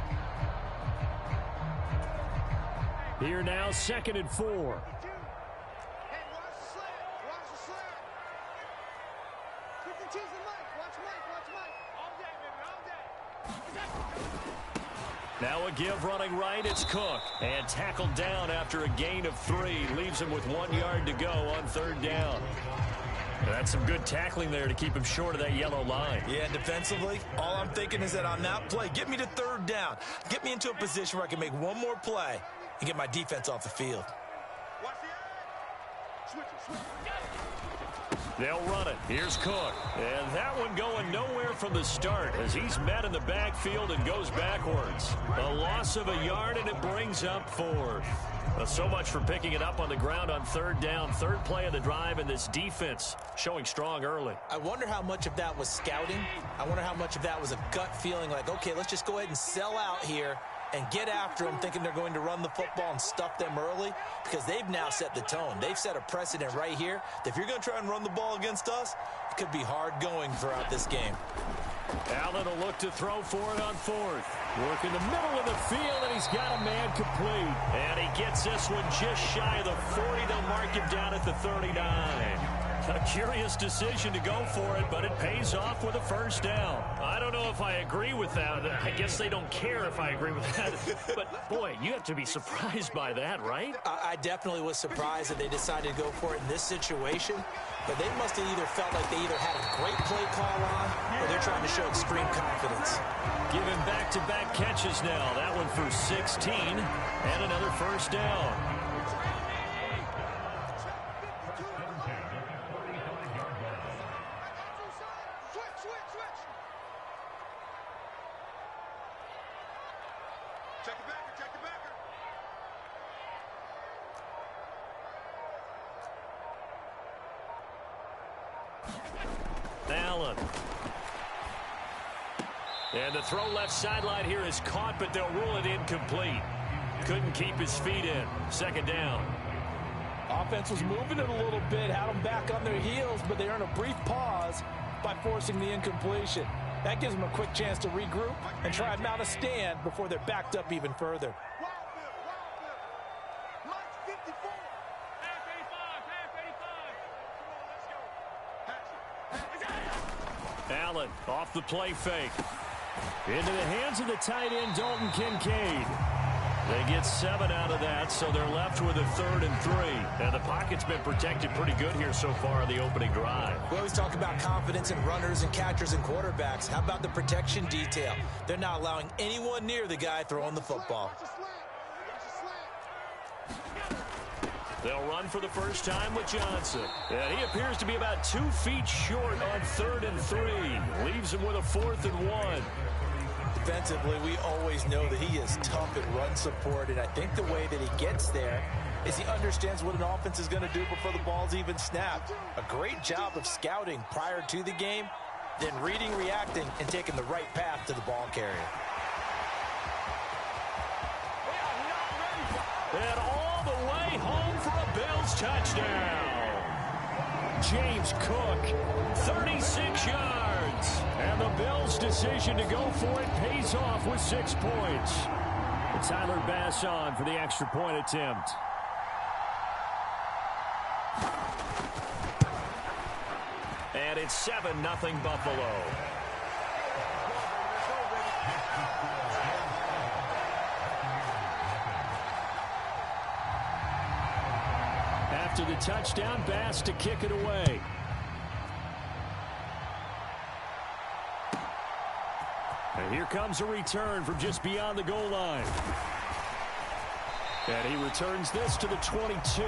Here now, 2nd and 4. Now a give running right, it's Cook. And tackled down after a gain of 3. Leaves him with 1 yard to go on 3rd down. That's some good tackling there to keep him short of that yellow line. Yeah, defensively, all I'm thinking is that on that play, get me to 3rd down. Get me into a position where I can make one more play and get my defense off the field. They'll run it. Here's Cook. And that one going nowhere from the start as he's met in the backfield and goes backwards. A loss of a yard, and it brings up 4th. So much for picking it up on the ground on 3rd down. 3rd play of the drive, and this defense showing strong early. I wonder how much of that was scouting. I wonder how much of that was a gut feeling like, okay, let's just go ahead and sell out here and get after them, thinking they're going to run the football and stuff them early, because they've now set the tone. They've set a precedent right here that if you're going to try and run the ball against us, it could be hard going throughout this game. Allen will look to throw for it on 4th. Work in the middle of the field, and he's got a man complete. And he gets this one just shy of the 40. They'll mark him down at the 39. A curious decision to go for it, but it pays off with a 1st down. I don't know if I agree with that. I guess they don't care if I agree with that. But, boy, you have to be surprised by that, right? I definitely was surprised that they decided to go for it in this situation. But they must have either felt like they either had a great play call on, or they're trying to show extreme confidence. Giving back-to-back catches now. That one for 16, and another 1st down. Allen. And the throw left sideline here is caught, but they'll rule it incomplete. Couldn't keep his feet in. 2nd down. Offense was moving it a little bit, had them back on their heels, but they earned a brief pause by forcing the incompletion. That gives them a quick chance to regroup and try and mount a stand before they're backed up even further. Allen off the play fake. Into the hands of the tight end, Dalton Kincaid. They get 7 out of that, so they're left with a 3rd and 3. And the pocket's been protected pretty good here so far in the opening drive. We always talk about confidence in runners and catchers and quarterbacks. How about the protection detail? They're not allowing anyone near the guy throwing the football. They'll run for the first time with Johnson. And he appears to be about 2 feet short on 3rd and 3. Leaves him with a 4th and 1. defensively, we always know that he is tough at run support, and I think the way that he gets there is he understands what an offense is going to do before the ball's even snapped. A great job of scouting prior to the game, then reading, reacting, and taking the right path to the ball carrier. And all the way home for a Bills touchdown. James Cook, 36 yards. And the Bills' decision to go for it pays off with 6 points. Tyler Bass on for the extra point attempt. And it's 7-0 Buffalo. After the touchdown, Bass to kick it away. And here comes a return from just beyond the goal line. And he returns this to the 22.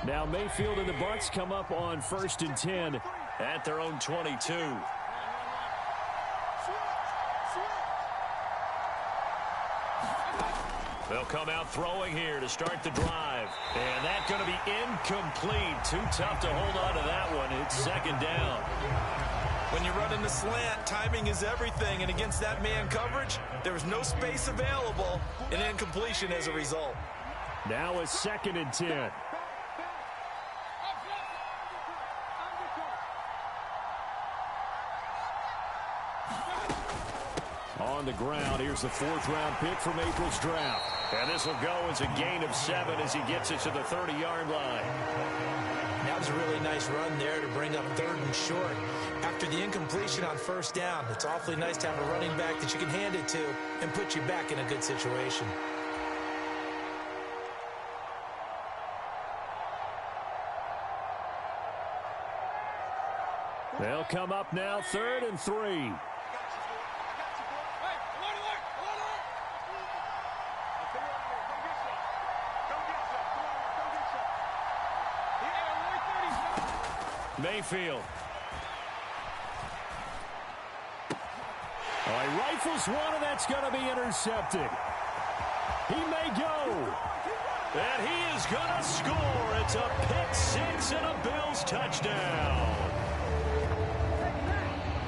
Now Mayfield and the Bucs come up on 1st and 10 at their own 22. They'll come out throwing here to start the drive. And that's going to be incomplete. Too tough to hold on to that one. It's 2nd down. When you run in the slant, timing is everything. And against that man coverage, there was no space available. An incompletion as a result. Now it's 2nd and 10. On the ground, here's the 4th-round pick from April's draft. And this will go as a gain of 7 as he gets it to the 30-yard line. That was a really nice run there to bring up 3rd and short. After the incompletion on 1st down, it's awfully nice to have a running back that you can hand it to and put you back in a good situation. They'll come up now 3rd and 3. Mayfield. Oh, he rifles one, and that's going to be intercepted. He may go. And he is going to score. It's a pick 6 and a Bills touchdown.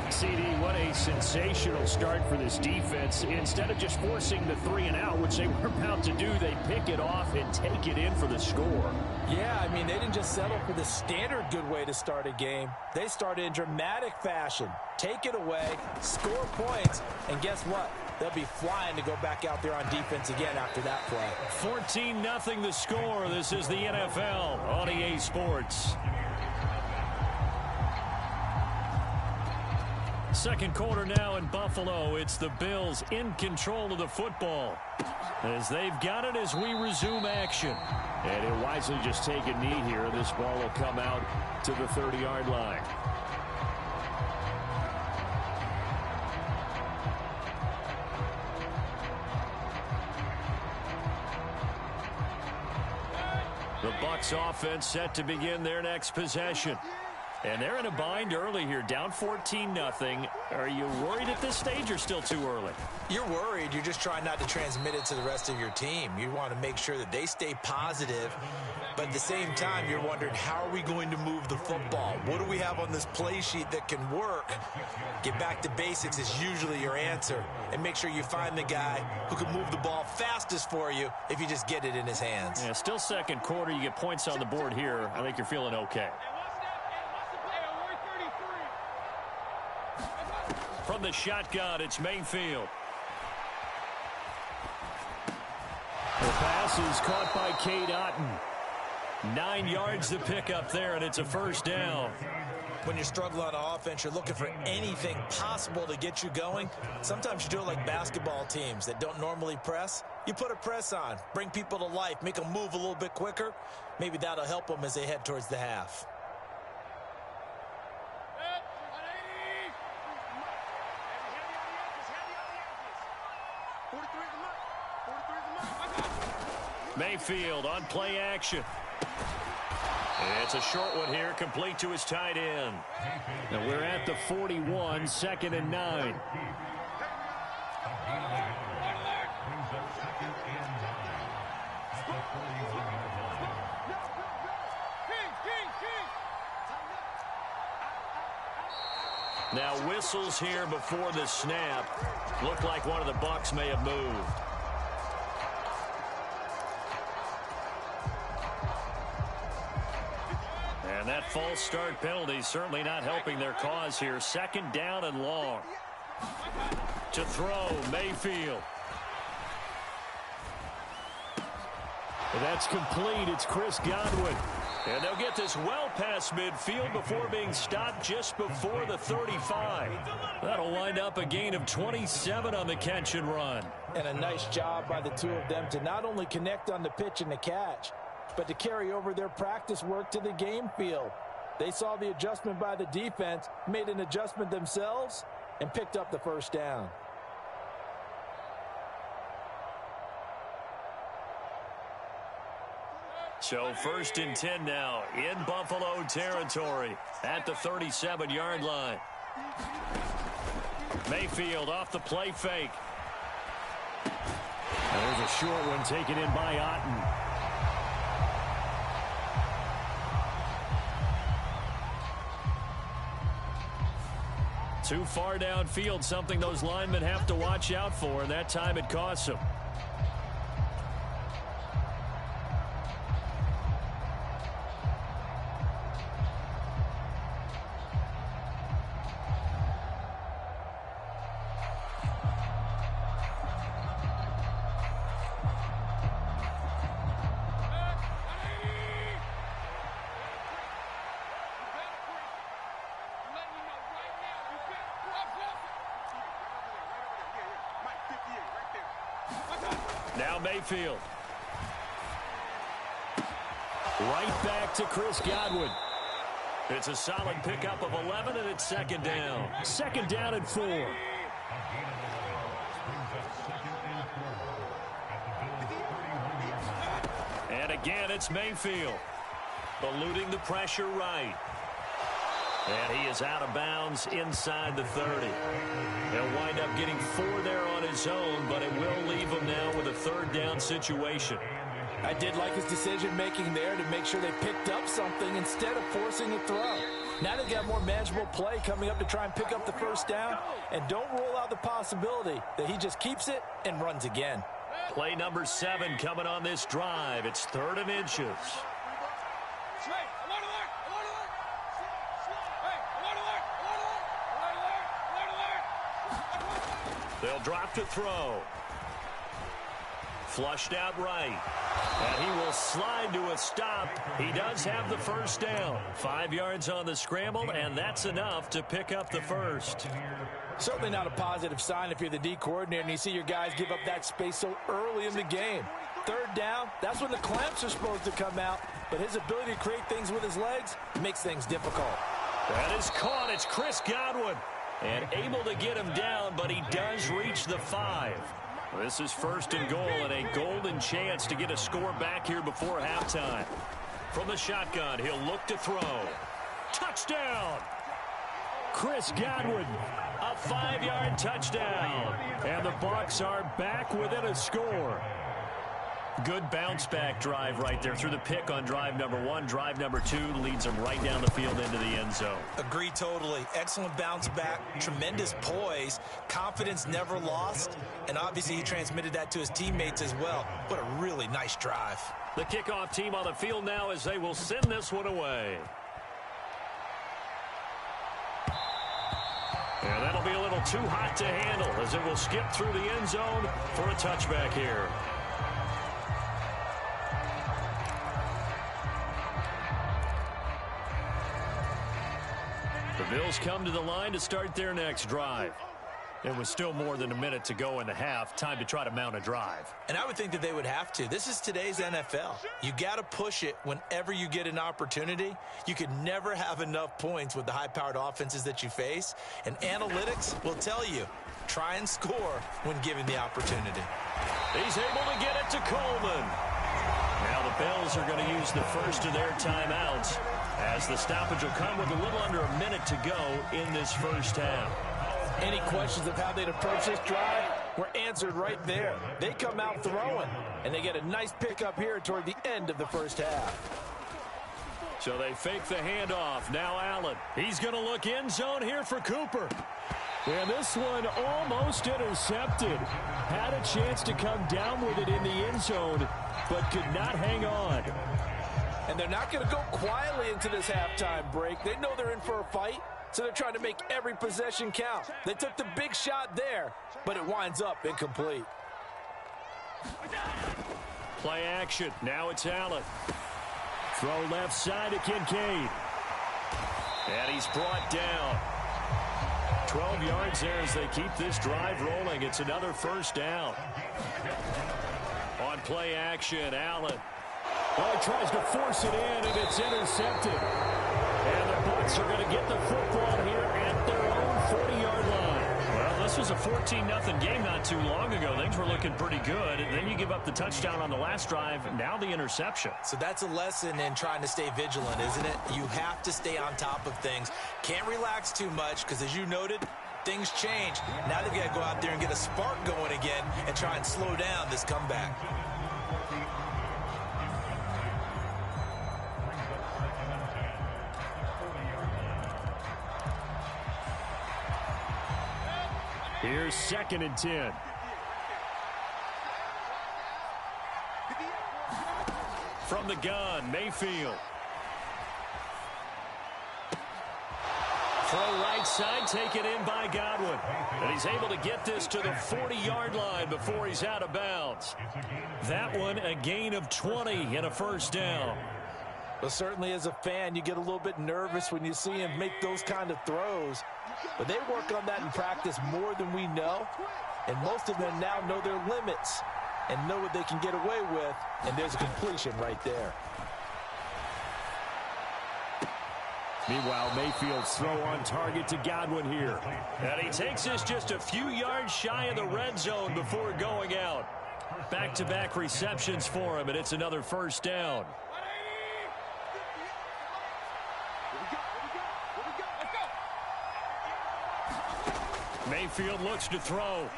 CD, what a sensational start for this defense. Instead of just forcing the 3 and out, which they were about to do, they pick it off and take it in for the score. Yeah, I mean, they didn't just settle for the standard good way to start a game. They started in dramatic fashion. Take it away, score points, and guess what? They'll be flying to go back out there on defense again after that play. 14-0 the score. This is the NFL on EA Sports. Second quarter now in Buffalo. It's the Bills in control of the football as they've got it as we resume action. And he'll wisely just take a knee here. This ball will come out to the 30-yard line. The Bucs offense set to begin their next possession. And they're in a bind early here, down 14-0. Are you worried at this stage or still too early? You're worried. You're just trying not to transmit it to the rest of your team. You want to make sure that they stay positive. But at the same time, you're wondering, how are we going to move the football? What do we have on this play sheet that can work? Get back to basics is usually your answer. And make sure you find the guy who can move the ball fastest for you if you just get it in his hands. Yeah, still second quarter. You get points on the board here. I think you're feeling okay. From the shotgun, it's Mayfield. The pass is caught by Cade Otton. 9 yards to pick up there, and it's a 1st down. When you're struggling on offense, you're looking for anything possible to get you going. Sometimes you do it like basketball teams that don't normally press. You put a press on, bring people to life, make them move a little bit quicker. Maybe that'll help them as they head towards the half. Mayfield on play action. It's a short one here, complete to his tight end. Now we're at the 41, 2nd and 9. Now whistles here before the snap. Looked like one of the Bucs may have moved. And that false start penalty certainly not helping their cause here. 2nd down and long. To throw, Mayfield. Well, that's complete. It's Chris Godwin. And they'll get this well past midfield before being stopped just before the 35. That'll wind up a gain of 27 on the catch and run. And a nice job by the two of them to not only connect on the pitch and the catch, but to carry over their practice work to the game field. They saw the adjustment by the defense, made an adjustment themselves, and picked up the first down. So 1st and 10 now in Buffalo territory at the 37-yard line. Mayfield off the play fake. There's a short one taken in by Otten. Too far downfield, something those linemen have to watch out for, and that time it costs them. Now Mayfield. Right back to Chris Godwin. It's a solid pickup of 11, and it's 2nd down. 2nd down and 4. And again, it's Mayfield. Eluding the pressure right. And he is out of bounds inside the 30. He'll wind up getting 4 there on his own, but it will leave him now with a 3rd down situation. I did like his decision-making there to make sure they picked up something instead of forcing a throw. Now they've got more manageable play coming up to try and pick up the first down, and don't rule out the possibility that he just keeps it and runs again. Play number 7 coming on this drive. It's 3rd and inches. They'll drop to throw. Flushed out right. And he will slide to a stop. He does have the first down. 5 yards on the scramble, and that's enough to pick up the first. Certainly not a positive sign if you're the D coordinator and you see your guys give up that space so early in the game. 3rd down, that's when the clamps are supposed to come out, but his ability to create things with his legs makes things difficult. That is caught. It's Chris Godwin. And able to get him down, but he does reach the 5. This is 1st and goal, and a golden chance to get a score back here before halftime. From the shotgun, he'll look to throw. Touchdown! Chris Godwin. A 5-yard touchdown. And the Bucs are back within a score. Good bounce-back drive right there through the pick on drive number 1. Drive number 2 leads them right down the field into the end zone. Agree totally. Excellent bounce back, tremendous poise, confidence never lost, and obviously he transmitted that to his teammates as well. What a really nice drive. The kickoff team on the field now as they will send this one away. And that'll be a little too hot to handle as it will skip through the end zone for a touchback here. The Bills come to the line to start their next drive. It was still more than a minute to go in the half. Time to try to mount a drive. And I would think that they would have to. This is today's NFL. You got to push it whenever you get an opportunity. You could never have enough points with the high-powered offenses that you face. And analytics will tell you, try and score when given the opportunity. He's able to get it to Coleman. Now the Bills are going to use the first of their timeouts as the stoppage will come with a little under a minute to go in this first half. Any questions of how they'd approach this drive were answered right there. They come out throwing, and they get a nice pickup here toward the end of the first half. So they fake the handoff. Now Allen. He's going to look end zone here for Cooper. And this one almost intercepted. Had a chance to come down with it in the end zone, but could not hang on. And they're not going to go quietly into this halftime break. They know they're in for a fight, so they're trying to make every possession count. They took the big shot there, but it winds up incomplete. Play action. Now it's Allen. Throw left side to Kincaid. And he's brought down. 12 yards there as they keep this drive rolling. It's another first down. On play action, Allen. Oh, he tries to force it in, and it's intercepted. And the Bucs are going to get the football here at their own 40-yard line. Well, this was a 14-0 game not too long ago. Things were looking pretty good. And then you give up the touchdown on the last drive. Now the interception. So that's a lesson in trying to stay vigilant, isn't it? You have to stay on top of things. Can't relax too much because, as you noted, things change. Now they've got to go out there and get a spark going again and try and slow down this comeback. Here's 2nd and 10. From the gun, Mayfield. Throw right side, taken in by Godwin. And he's able to get this to the 40-yard line before he's out of bounds. That one, a gain of 20 and a first down. Well, certainly as a fan, you get a little bit nervous when you see him make those kind of throws. But they work on that in practice more than we know. And most of them now know their limits and know what they can get away with. And there's a completion right there. Meanwhile, Mayfield's throw on target to Godwin here. And he takes this just a few yards shy of the red zone before going out. Back-to-back receptions for him, and it's another first down. Mayfield looks to throw.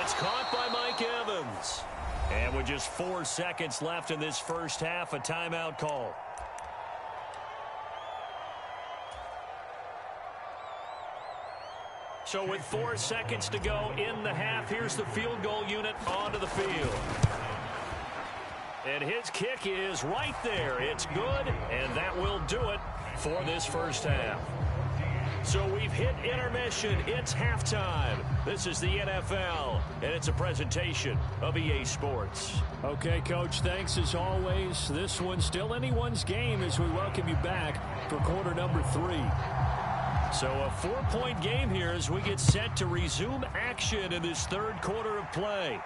It's caught by Mike Evans. And with just 4 seconds left in this first half, a timeout call. So with 4 seconds to go in the half, here's the field goal unit onto the field. And his kick is right there. It's good, and that will do it for this first half. So we've hit intermission. It's halftime. This is the NFL, and it's a presentation of EA Sports. Okay, Coach, thanks as always. This one's still anyone's game as we welcome you back for quarter number 3. So a 4-point game here as we get set to resume action in this third quarter of play.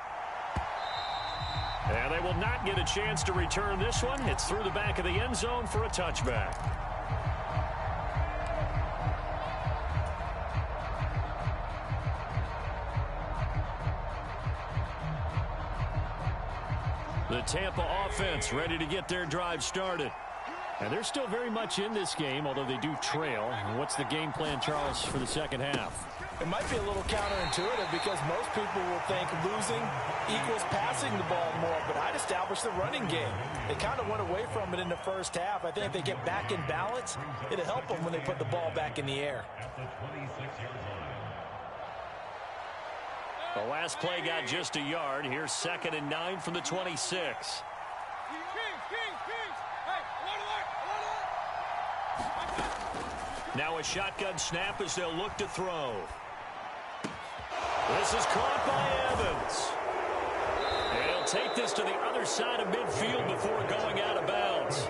And they will not get a chance to return this one. It's through the back of the end zone for a touchback. The Tampa offense ready to get their drive started. And they're still very much in this game, although they do trail. And what's the game plan, Charles, for the second half? It might be a little counterintuitive because most people will think losing equals passing the ball more, but I'd establish the running game. They kind of went away from it in the first half. I think if they get back in balance, it'll help them when they put the ball back in the air. The last play got just a yard. Here's 2nd and 9 from the 26. Now a shotgun snap as they'll look to throw. This is caught by Evans. And he'll take this to the other side of midfield before going out of bounds.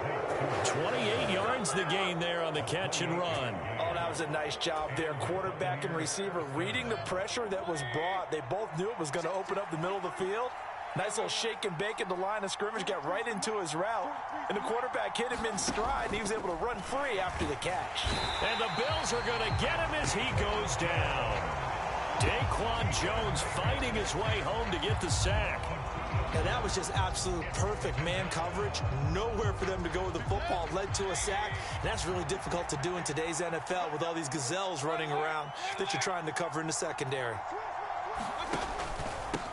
28 yards the gain there on the catch and run. Oh, now That was a nice job there. Quarterback and receiver reading the pressure that was brought. They both knew it was going to open up the middle of the field. Nice little shake and bake at the line of scrimmage, got right into his route, and the quarterback hit him in stride, and he was able to run free after the catch. And the Bills are going to get him as he goes down. Daquan Jones fighting his way home to get the sack. And that was just absolute perfect man coverage. Nowhere for them to go with the football. Led to a sack. And that's really difficult to do in today's NFL with all these gazelles running around that you're trying to cover in the secondary.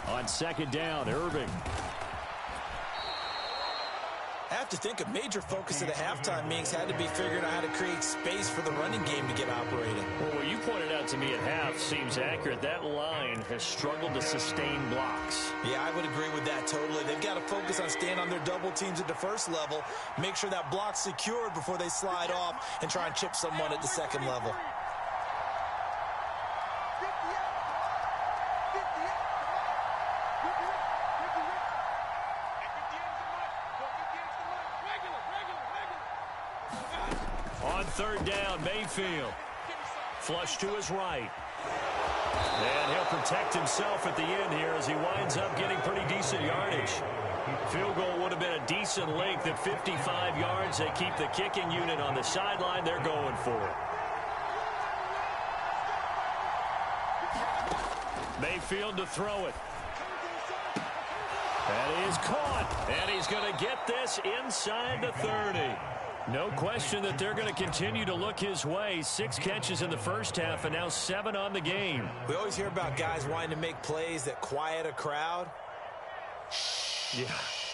On second down, Irving. I have to think a major focus of the halftime meetings had to be figuring out how to create space for the running game to get operating. Well, what you pointed out to me at half seems accurate. That line has struggled to sustain blocks. Yeah, I would agree with that totally. They've got to focus on staying on their double teams at the first level, make sure that block's secured before they slide off and try and chip someone at the second level. Third down, Mayfield. Flush to his right. And he'll protect himself at the end here as he winds up getting pretty decent yardage. Field goal would have been a decent length at 55 yards. They keep the kicking unit on the sideline. They're going for it. Mayfield to throw it. That is caught. And he's going to get this inside the 30. No question that they're going to continue to look his way. 6 catches in the first half and now 7 on the game. We always hear about guys wanting to make plays that quiet a crowd. Yeah.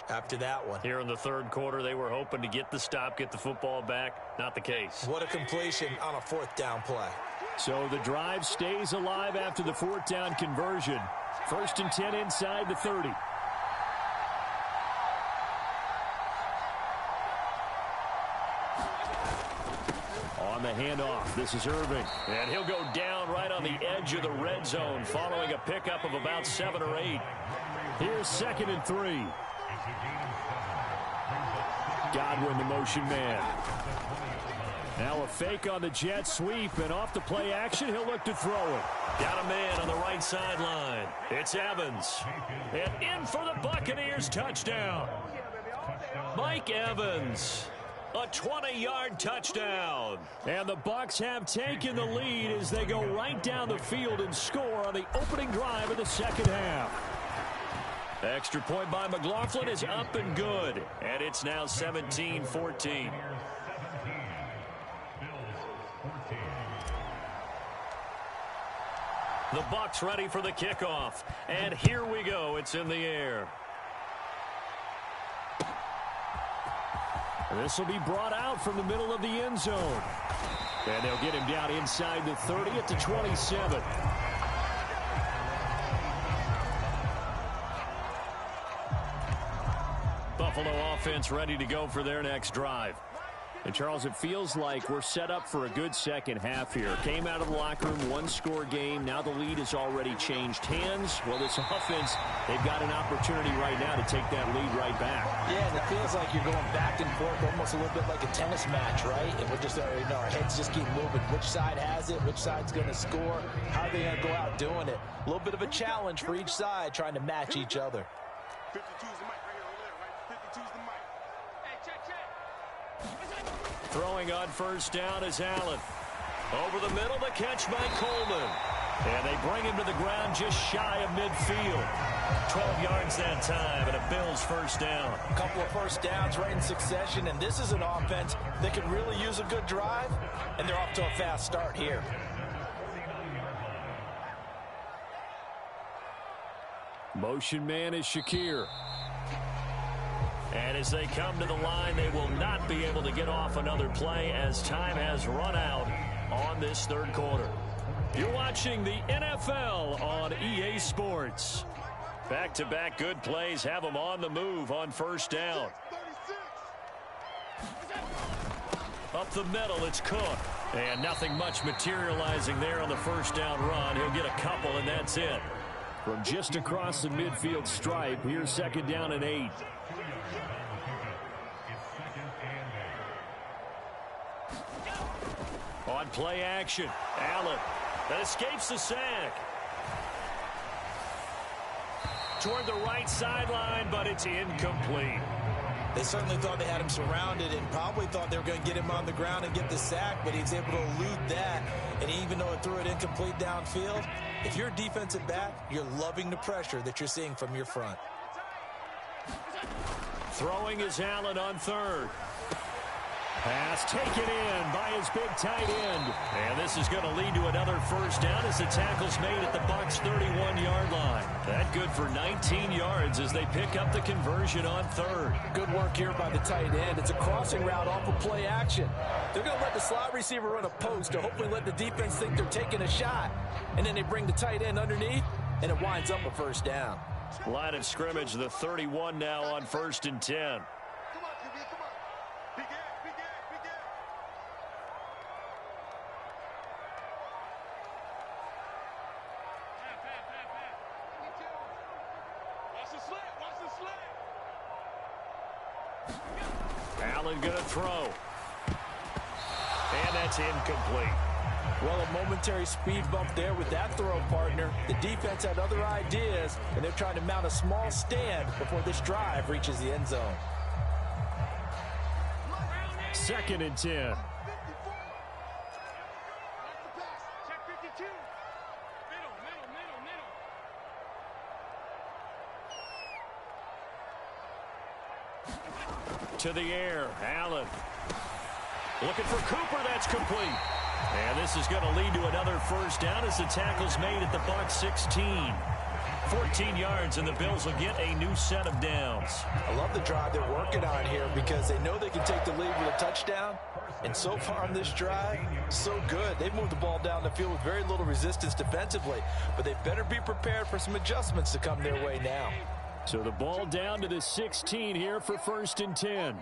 After that one. Here in the third quarter, they were hoping to get the stop, get the football back. Not the case. What a completion on a 4th down play. So the drive stays alive after the 4th down conversion. 1st and 10 inside the 30. The handoff. This is Irving. And he'll go down right on the edge of the red zone following a pickup of about 7 or 8. Here's 2nd and 3. Godwin, the motion man. Now a fake on the jet sweep, and off the play action, he'll look to throw it. Got a man on the right sideline. It's Evans. And in for the Buccaneers touchdown. Mike Evans. A 20-yard touchdown. And the Bucs have taken the lead as they go right down the field and score on the opening drive of the second half. Extra point by McLaughlin is up and good. And it's now 17-14. The Bucs ready for the kickoff. And here we go. It's in the air. This will be brought out from the middle of the end zone. And they'll get him down inside the 30 at the 27. Buffalo offense ready to go for their next drive. And, Charles, it feels like we're set up for a good second half here. Came out of the locker room, 1-score game. Now the lead has already changed hands. Well, this offense, they've got an opportunity right now to take that lead right back. Yeah, and it feels like you're going back and forth almost a little bit like a tennis match, right? And we're just, our heads just keep moving. Which side has it? Which side's going to score? How are they going to go out doing it? A little bit of a challenge for each side trying to match each other. 52's the mic right here over there, right? 52's the mic. Hey, check. Throwing on first down is Allen. Over the middle, the catch by Coleman. And they bring him to the ground just shy of midfield. 12 yards that time, and a Bills first down. A couple of first downs right in succession, and this is an offense that can really use a good drive, and they're off to a fast start here. Motion man is Shakir. And as they come to the line, they will not be able to get off another play as time has run out on this third quarter. You're watching the NFL on EA Sports. Back-to-back good plays have them on the move on first down. Up the middle, it's Cook. And nothing much materializing there on the first down run. He'll get a couple, and that's it. From just across the midfield stripe, here's 2nd down and 8. On play action, Allen. That escapes the sack. Toward the right sideline, but it's incomplete. They certainly thought they had him surrounded and probably thought they were going to get him on the ground and get the sack, but he was able to elude that. And even though it threw it incomplete downfield, if you're a defensive back, you're loving the pressure that you're seeing from your front. Throwing is Allen on third. Pass taken in by his big tight end. And this is going to lead to another first down as the tackle's made at the Bucs' 31-yard line. That good for 19 yards as they pick up the conversion on third. Good work here by the tight end. It's a crossing route off of play action. They're going to let the slot receiver run a post to hopefully let the defense think they're taking a shot. And then they bring the tight end underneath, and it winds up a first down. Line of scrimmage, the 31 now on 1st and 10. Come on, QB, come on. Big gap, big gap, big gap. Watch the slant, watch the slant. Allen going to throw. And that's incomplete. Well, a momentary speed bump there with that throw, partner. The defense had other ideas, and they're trying to mount a small stand before this drive reaches the end zone. 2nd and 10. 54. Watch the pass. Check 52. Middle, middle, middle, middle. To the air, Allen. Looking for Cooper, that's complete. And this is going to lead to another first down as the tackle's made at the Bucs' 16. 14 yards, and the Bills will get a new set of downs. I love the drive they're working on here because they know they can take the lead with a touchdown. And so far on this drive, so good. They've moved the ball down the field with very little resistance defensively. But they better be prepared for some adjustments to come their way now. So the ball down to the 16 here for 1st and 10.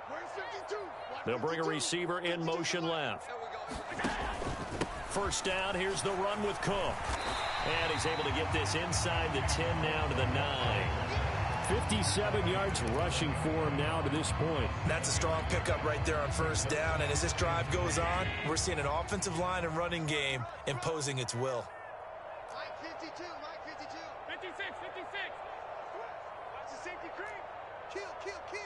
Where's 52? They'll bring a receiver in motion left. First down, here's the run with Cook. And he's able to get this inside the 10 now to the 9. 57 yards rushing for him now to this point. That's a strong pickup right there on first down. And as this drive goes on, we're seeing an offensive line and running game imposing its will. Mike 52, Mike 52. 56, 56. Watch the safety creep. Kill, kill, kill.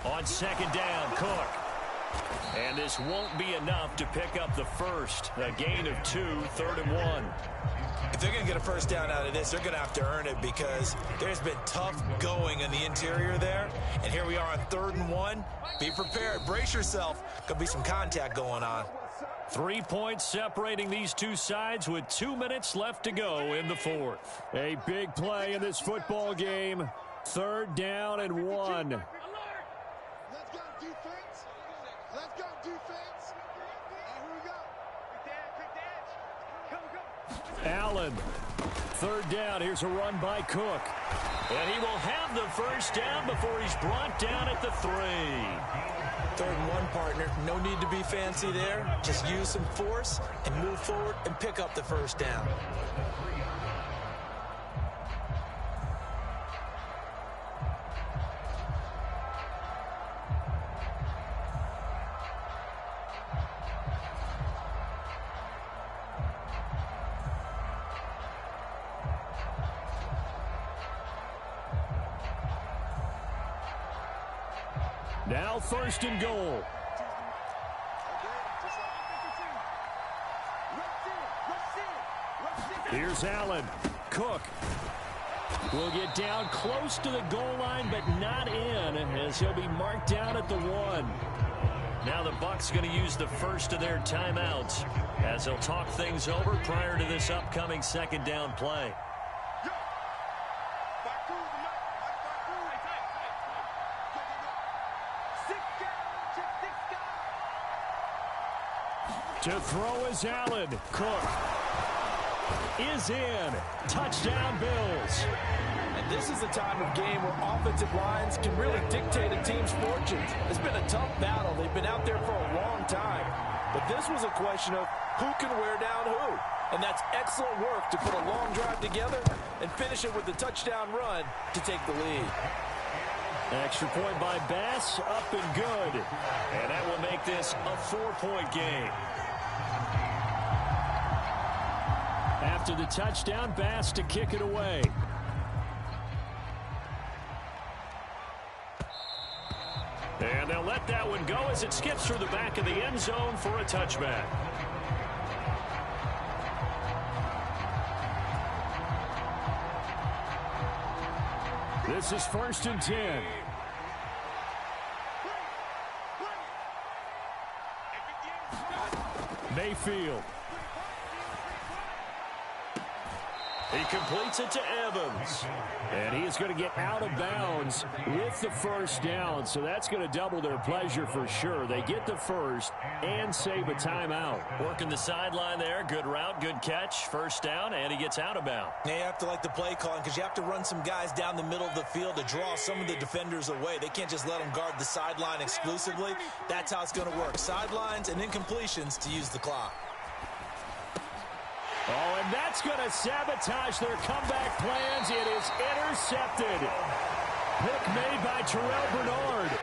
On 2nd down, Cook. And this won't be enough to pick up the first. A gain of 2, 3rd and 1. If they're going to get a first down out of this, they're going to have to earn it because there's been tough going in the interior there. And here we are on 3rd and 1. Be prepared. Brace yourself. Could be some contact going on. 3 points separating these two sides with 2 minutes left to go in the 4th. A big play in this football game. 3rd down and 1. Let's go, defense. Let's go, defense. And here we go. Quick dash. Go, go. Allen. 3rd down. Here's a run by Cook. And he will have the first down before he's brought down at the 3. 3rd and 1, partner. No need to be fancy there. Just use some force and move forward and pick up the first down. Now 1st and goal. Here's Allen. Cook will get down close to the goal line, but not in, as he'll be marked down at the 1. Now the Bucs going to use the first of their timeouts as they'll talk things over prior to this upcoming 2nd down play. To throw is Allen. Cook is in. Touchdown, Bills. And this is a time of game where offensive lines can really dictate a team's fortunes. It's been a tough battle. They've been out there for a long time. But this was a question of who can wear down who. And that's excellent work to put a long drive together and finish it with a touchdown run to take the lead. Extra point by Bass, up and good. And that will make this a 4-point game. After the touchdown, Bass to kick it away. And they'll let that one go as it skips through the back of the end zone for a touchback. This is 1st and 10. Mayfield. He completes it to Evans. And he is going to get out of bounds with the first down. So that's going to double their pleasure for sure. They get the first and save a timeout. Working the sideline there. Good route, good catch. First down, and he gets out of bounds. Now you have to like the play calling because you have to run some guys down the middle of the field to draw some of the defenders away. They can't just let them guard the sideline exclusively. That's how it's going to work. Sidelines and incompletions to use the clock. Oh, and that's going to sabotage their comeback plans. It is intercepted. Pick made by Terrell Bernard.